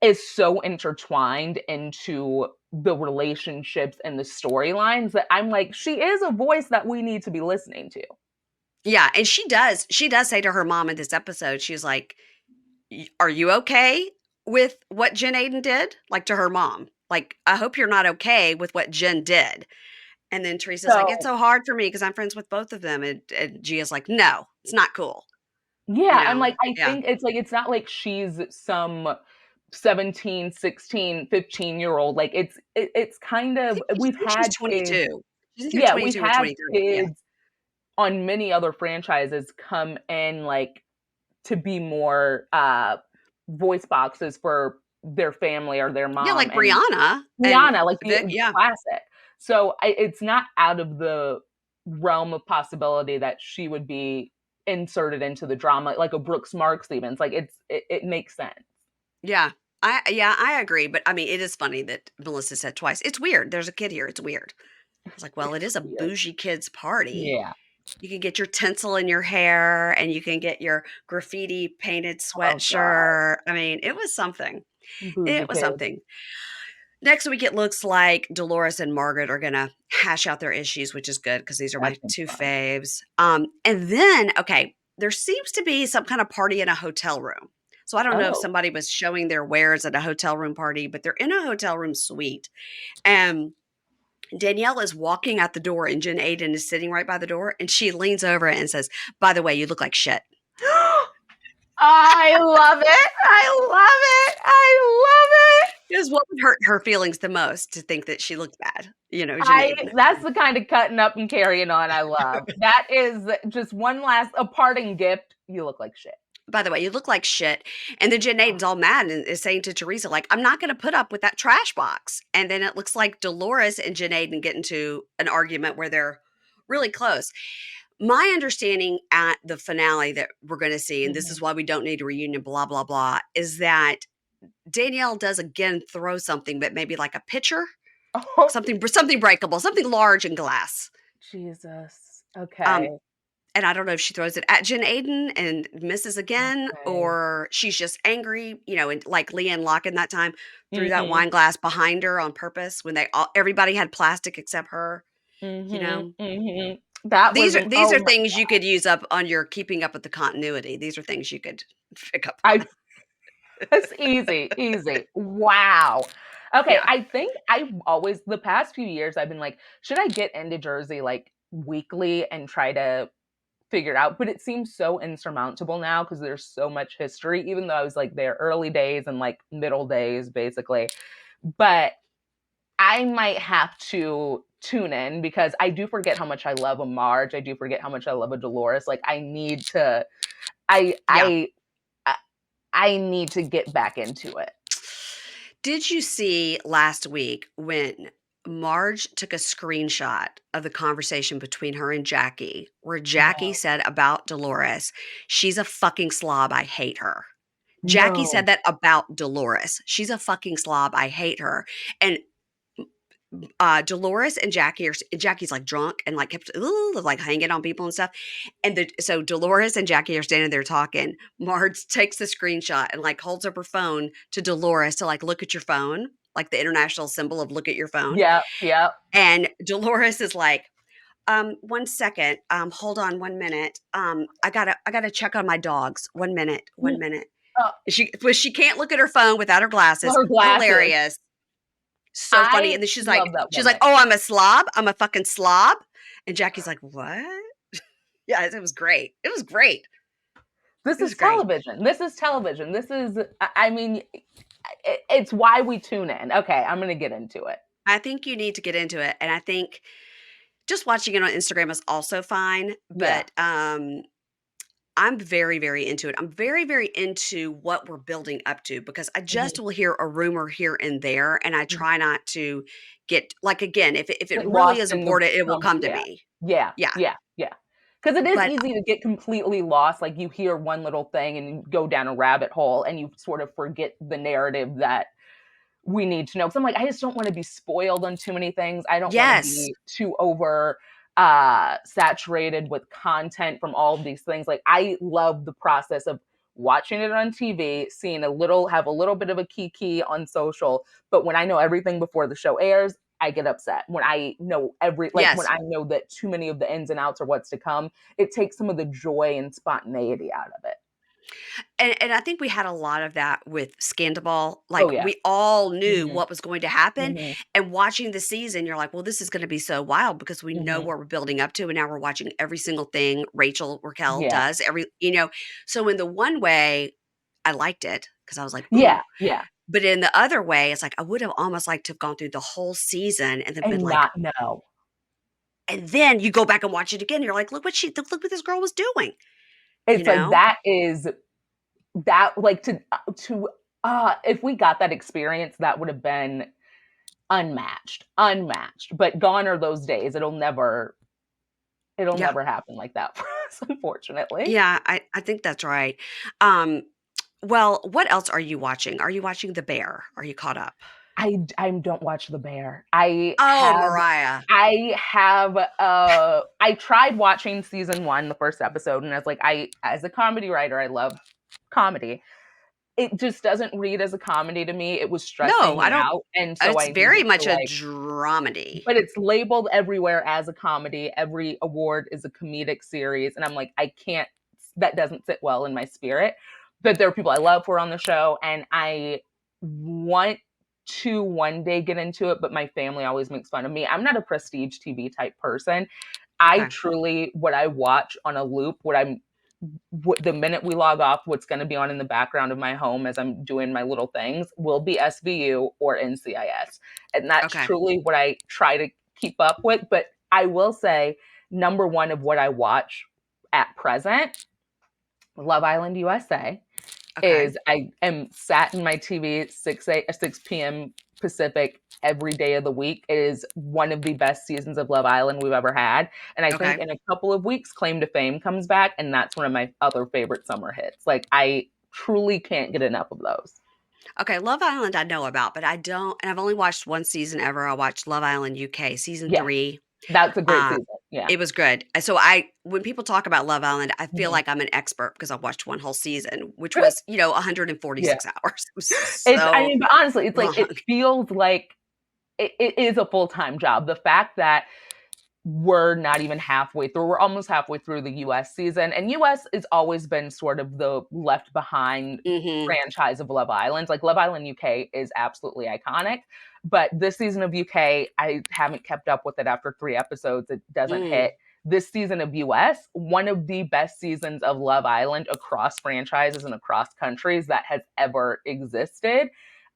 is so intertwined into the relationships and the storylines that I'm like, she is a voice that we need to be listening to. Yeah, and she does say to her mom in this episode, she's like, Are you okay with what Jen Aiden did?" Like to her mom. Like, "I hope you're not okay with what Jen did." And then Teresa's like, "It's So so hard for me because I'm friends with both of them." And Gia's like, "No, it's not cool." yeah, I'm like, I Yeah. think it's like, it's not like she's some 17, 16, 15-year old. Like it's kind I of, think we've she's had kids. 22. She's either Yeah, we've 22 or had 23. Yeah. kids on many other franchises come in like to be more voice boxes for their family or their Yeah, mom like and Brianna and Rihanna, like Vic. the Yeah. classic. So it's not out of the realm of possibility that she would be inserted into the drama, like a Brooks Marks even. It's like it makes sense. Yeah. I agree. But I mean, it is funny that Melissa said twice. It's weird. There's a kid here. It's weird. I was like, well, it is It's a weird. bougie kid's party. Yeah. You can get your tinsel in your hair and you can get your graffiti painted Oh God. sweatshirt. I mean, it was something. Bougie It was kids. something. Next week, it looks like Dolores and Margaret are going to hash out their issues, which is good because these are That my seems two fun. faves. And then, okay, there seems to be some kind of party in a hotel room. So I don't know if Oh. somebody was showing their wares at a hotel room party, but they're in a hotel room suite. And Danielle is walking out the door, and Jen Aiden is sitting right by the door. And she leans over and says, "By the way, you look like shit." I love it. I love it. I love it. Is what would hurt her feelings the most to think that she looked bad, Jen I Aiden. That's the kind of cutting up and carrying on I love. That is just one last a parting gift. You look like shit. By the way, you look like shit. And then Jen Aiden's all mad and is saying to Teresa, like, I'm not going to put up with that trash box. And then it looks like Dolores and Jen Aiden get into an argument where they're really close. My understanding at the finale that we're going to see, and this is Mhm. why we don't need a reunion, blah, blah, blah, is that Danielle does again throw something, but maybe like a pitcher, Oh, something breakable, something large in glass. Jesus. Um, Okay. and I don't know if she throws it at Jen Aiden and misses again, Okay. or she's just angry, and like Leanne Locken that time threw that Mhm. wine glass behind her on purpose when everybody had plastic except her. You Mhm. know, Mhm. That these was are an these oh are my things you could use up on your keeping up with the continuity. These are things you could pick up I on. That's easy, easy. Wow. Okay, Yeah, I think I've always the past few years I've been like, should I get into Jersey like weekly and try to figure it out? But it seems so insurmountable now because there's so much history, even though I was like there early days and like middle days basically. But I might have to tune in because I do forget how much I love a Marge. I do forget how much I love a Dolores. Like I need to I yeah. I I I need to get back into it. Did you see last week when Marge took a screenshot of the conversation between her and Jackie, where Jackie No. said about Dolores, "She's a fucking slob. I hate her." Jackie No. said that about Dolores. "She's a fucking slob. I hate her." And Dolores and Jackie's like drunk and like kept like hanging on people and stuff. And so Dolores and Jackie are standing there talking. Marge takes the screenshot and like holds up her phone to Dolores to like look at your phone, like the international symbol of look at your phone. Yeah, yeah. And Dolores is like, 1 second, hold on 1 minute. I gotta check on my dogs. 1 minute, Mm, 1 minute. uh, She can't look at her phone without her glasses. her glasses. Hilarious. So funny. I And then she's like, love that she's like, woman. "Oh, I'm a slob. I'm a fucking slob." And Jackie's like, "What?" Yeah, it was great. It was great. This It was is great. television. This is television. This is I mean, it's why we tune in. Okay, I'm gonna get into it. I think you need to get into it. And I think just watching it on Instagram is also fine. Yeah. But I'm very, very into it. I'm very, very into what we're building up to because I just Mhm, will hear a rumor here and there. And I mhm. try not to get like again, if it Get really lost is in the important, it will come to yeah. me. Yeah, Yeah. yeah, yeah. Because it is But easy to get completely lost, like, you hear one little thing and you go down a rabbit hole and you sort of forget the narrative that we need to know. Because 'cause I'm like, I just don't wanna be spoiled on too many things. I don't wanna yes. be too over, saturated with content from all of these things. Like, I love the process of watching it on TV, seeing have a little bit of a kiki on social, but when I know everything before the show airs, I get upset. When I know when Yes. I know that too many of the ins and outs are what's to come, it takes some of the joy and spontaneity out of it. And I think we had a lot of that with Scandal. Oh, Like, yeah. we all knew Mhm, what was going to happen, mhm, and watching the season, you're like, "Well, this is gonna be so wild because we know mhm. what we're building up to, and now we're watching every single thing Raquel Yeah. does, so in the one way, I liked it because I was like, Yeah, "Ooh," yeah. but in the other way, it's like, I would have almost liked to have gone through the whole season and then been And like not know. and then you go back and watch it again, you're like, look what this girl was doing," you It's like know? like to if we got that experience, that would have been unmatched, unmatched. But gone are those days. It'll Yeah. never happen like that for us, unfortunately. Yeah, I think that's right. Um, well, what else are you watching? Are you watching The Bear? Are you caught up? I don't watch The Bear. Oh, Mariah. I tried watching season 1, the first episode, and I was like, I as a comedy writer, I love comedy. It just doesn't read as a comedy to me. It was stressing No, I me don't out, and so it's I very needed to much a like dramedy. but it's labeled everywhere as a comedy. Every award is a comedic series, and I'm like, I can't. That doesn't sit well in my spirit. but there are people I love who are on the show, and I want to one day get into it, but my family always makes fun of me. I'm not a prestige TV type person. I Okay. truly, what I watch on a loop, the minute we log off, what's going to be on in the background of my home as I'm doing my little things will be SVU or NCIS. And that's Okay. truly what I try to keep up with. But I will say, number one of what I watch at present, Love Island USA, Okay. is I am sat in my TV 6 p.m. Pacific every day of the week. It is one of the best seasons of Love Island we've ever had. And I think Okay. in a couple of weeks, Claim to Fame comes back, and that's one of my other favorite summer hits. Like, I truly can't get enough of those. Okay. Love Island I know about, but I don't, and I've only watched one season ever. I watched Love Island UK season Yes, 3. that's a great Uh, season. Yeah. it was good. So when people talk about Love Island, I feel Mhm. like I'm an expert because I watched one whole season, which was, Yeah. 146 hours. It was I so mean, but honestly, it's like, long. it feels like it is a full time job. The fact that we're not even halfway through. We're almost halfway through the US season. And US has always been sort of the left behind Mhm. franchise of Love Island. Like, Love Island UK is absolutely iconic. But this season of UK, I haven't kept up with it after 3 episodes. It doesn't Mm. hit. This season of US, one of the best seasons of Love Island across franchises and across countries that has ever existed.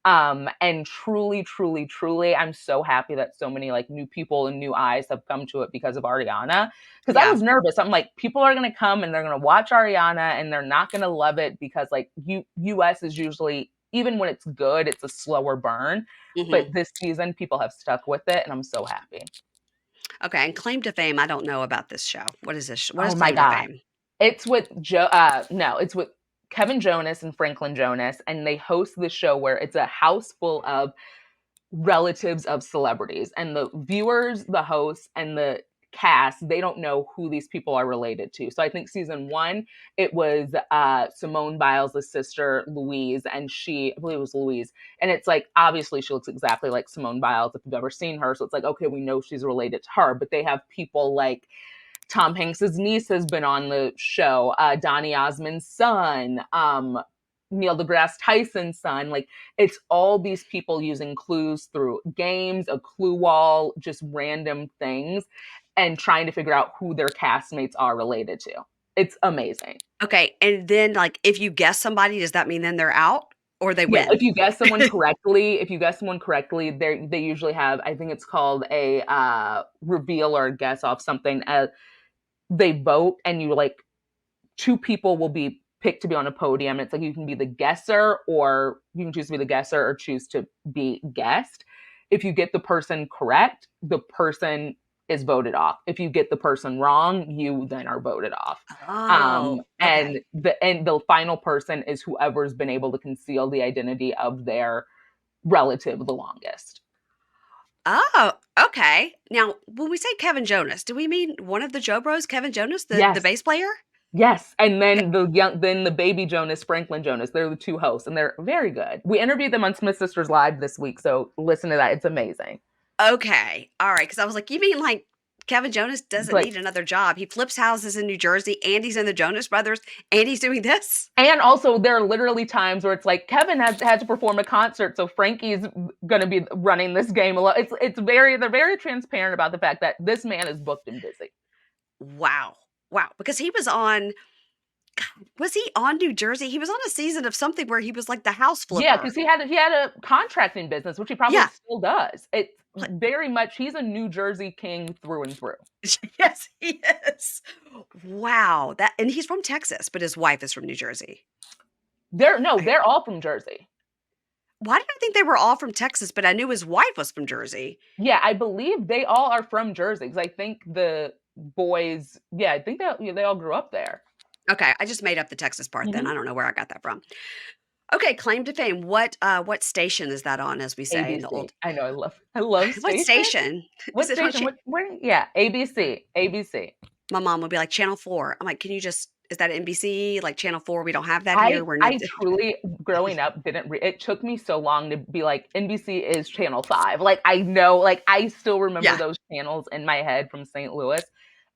And truly, truly, truly, I'm so happy that so many like new people and new eyes have come to it because of Ariana. Because I Yeah. was nervous. I'm like, people are gonna come and they're gonna watch Ariana and they're not gonna love it because like US is usually, even when it's good, it's a slower burn. But Mhm. this season, people have stuck with it, and I'm so happy. Okay, and Claim to Fame, I don't know about this show. What is this? What is Oh my Claim to god, Fame? it's with no, it's with Kevin Jonas and Franklin Jonas, and they host this show where it's a house full of relatives of celebrities, and the viewers, the hosts, and the cast, they don't know who these people are related to. So I think season one, it was Simone Biles' sister Louise, and I believe it was Louise, and it's like, obviously she looks exactly like Simone Biles if you've ever seen her, so it's like, okay, we know she's related to her. But they have people like Tom Hanks's niece has been on the show, Donny Osmond's son, Neil deGrasse Tyson's son. Like, it's all these people using clues through games, a clue wall, just random things, and trying to figure out who their castmates are related to. It's amazing. Okay, and then, like, if you guess somebody, does that mean then they're out or they Yeah, win? if you guess someone correctly, they usually have, I think it's called a reveal or a guess off something. They vote, and you like, two people will be picked to be on a podium. It's like, you can be the guesser, or you can choose to be the guesser or choose to be guessed. If you get the person correct, the person is voted off. If you get the person wrong, you then are voted off. Oh, And okay. the final person is whoever's been able to conceal the identity of their relative the longest. Oh, okay. Now, when we say Kevin Jonas, do we mean one of the Joe Bros, Kevin Jonas, the Yes, bass player? yes, and Okay. then the baby Jonas, Franklin Jonas. They're the two hosts, and they're very good. We interviewed them on Smith Sisters Live this week, so listen to that. It's amazing. Okay. All right. Because I was like, you mean like Kevin Jonas It's doesn't like, need another job? He flips houses in New Jersey, and he's in the Jonas Brothers, and he's doing this? and also there are literally times where it's like Kevin has had to perform a concert, so Frankie's going to be running this game alone. They're very transparent about the fact that this man is booked and busy. Wow. Wow. Because was he on New Jersey? He was on a season of something where he was like the house Yeah, flipper. because he had a contracting business, which he probably Yeah. still does. It's What? very much, he's a New Jersey king through and through. Yes, he is. Wow. And he's from Texas, but his wife is from New Jersey. I, They're all from Jersey. why did I think they were all from Texas, but I knew his wife was from Jersey? Yeah, I believe they all are from Jersey because I think the boys, yeah, I think they all grew up there. Okay, I just made up the Texas part then. I Hmm. don't know where I got that from. Okay, claim to fame. What station is that on, as we say in the ABC. old I know, I love what station. station? Is What it on station? Where? Yeah, ABC. ABC. my mom would be like, Channel 4. I'm like, "Can you just is that NBC? Like Channel 4? We don't have that here. We're not." I truly, growing up, didn't it took me so long to be like, NBC is channel 5. Like, I know, like, I still remember Yeah. those channels in my head from St. Louis,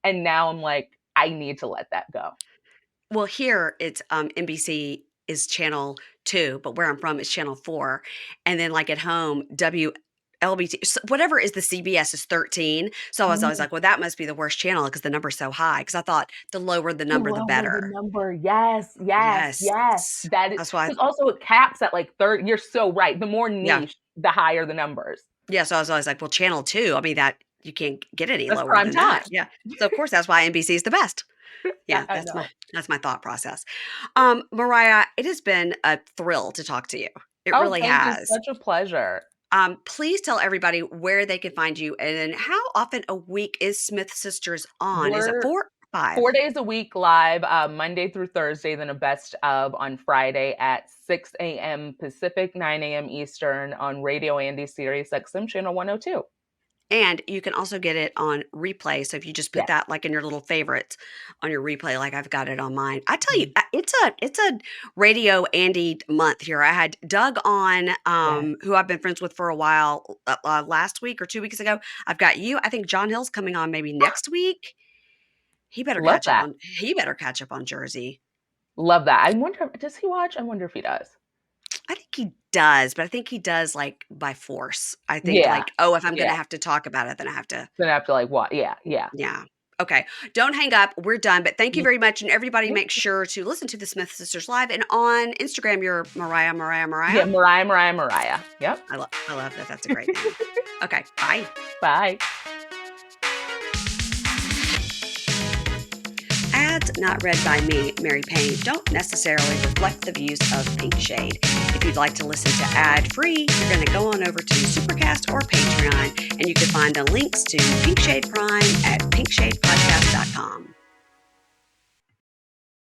and now I'm like, I need to let that go. Well, here it's NBC is channel 2, but where I'm from is channel 4. And then like at home, WLBT, whatever is the CBS is 13. So I was always Mhm. like, well, that must be the worst channel because the number's so high. Because I thought the lower the The number, the lower the better. number. Yes, yes, Yes. yes. That is That's why. because also it caps at like 30. You're so right. The more Yeah. niche, the higher the numbers. Yeah. So I was always like, well, channel 2, I mean, that you can't get any That's lower prime than that. time. Yeah. So of course, that's why NBC is the best. Yeah, I know. that's my thought process. Mariah, it has been a thrill to talk to you. It Oh, really thank you. has. Such a pleasure. Please tell everybody where they can find you and how often a week is Smith Sisters on? Is it We're 4 or 5? 4 days a week live, Monday through Thursday, then a best of on Friday at 6 a.m. Pacific, 9 a.m. Eastern on Radio Andy Sirius XM channel 102. And you can also get it on replay. So if you just put Yes. that like in your little favorites on your replay, like I've got it on mine. I tell you, Mhm. it's a Radio Andy month here. I had Doug on, Yeah. who I've been friends with for a while, last week or 2 weeks ago. I've got you. I think John Hill's coming on maybe next week. He better Love catch up that. on. He better catch up on Jersey. Love that. I wonder, does he watch? I wonder if he does. I think he does, but I think he does like by force. I think Yeah. like, oh, if I'm going Yeah. to have to talk about it, then I have to. Then I have to like what? Yeah. Yeah. Yeah. Okay. Don't hang up. We're done. But thank you Yeah. very much. And everybody make sure to listen to the Smith Sisters Live. And on Instagram, you're Mariah, Mariah, Yeah. Mariah. Mariah, Mariah, Mariah. Yep. I love that. That's a great name. Okay. Bye. Bye. Ads not read by me, Mary Payne, don't necessarily reflect the views of Pink Shade. If you'd like to listen to ad-free, you're going to go on over to Supercast or Patreon, and you can find the links to Pink Shade Prime at pinkshadepodcast.com.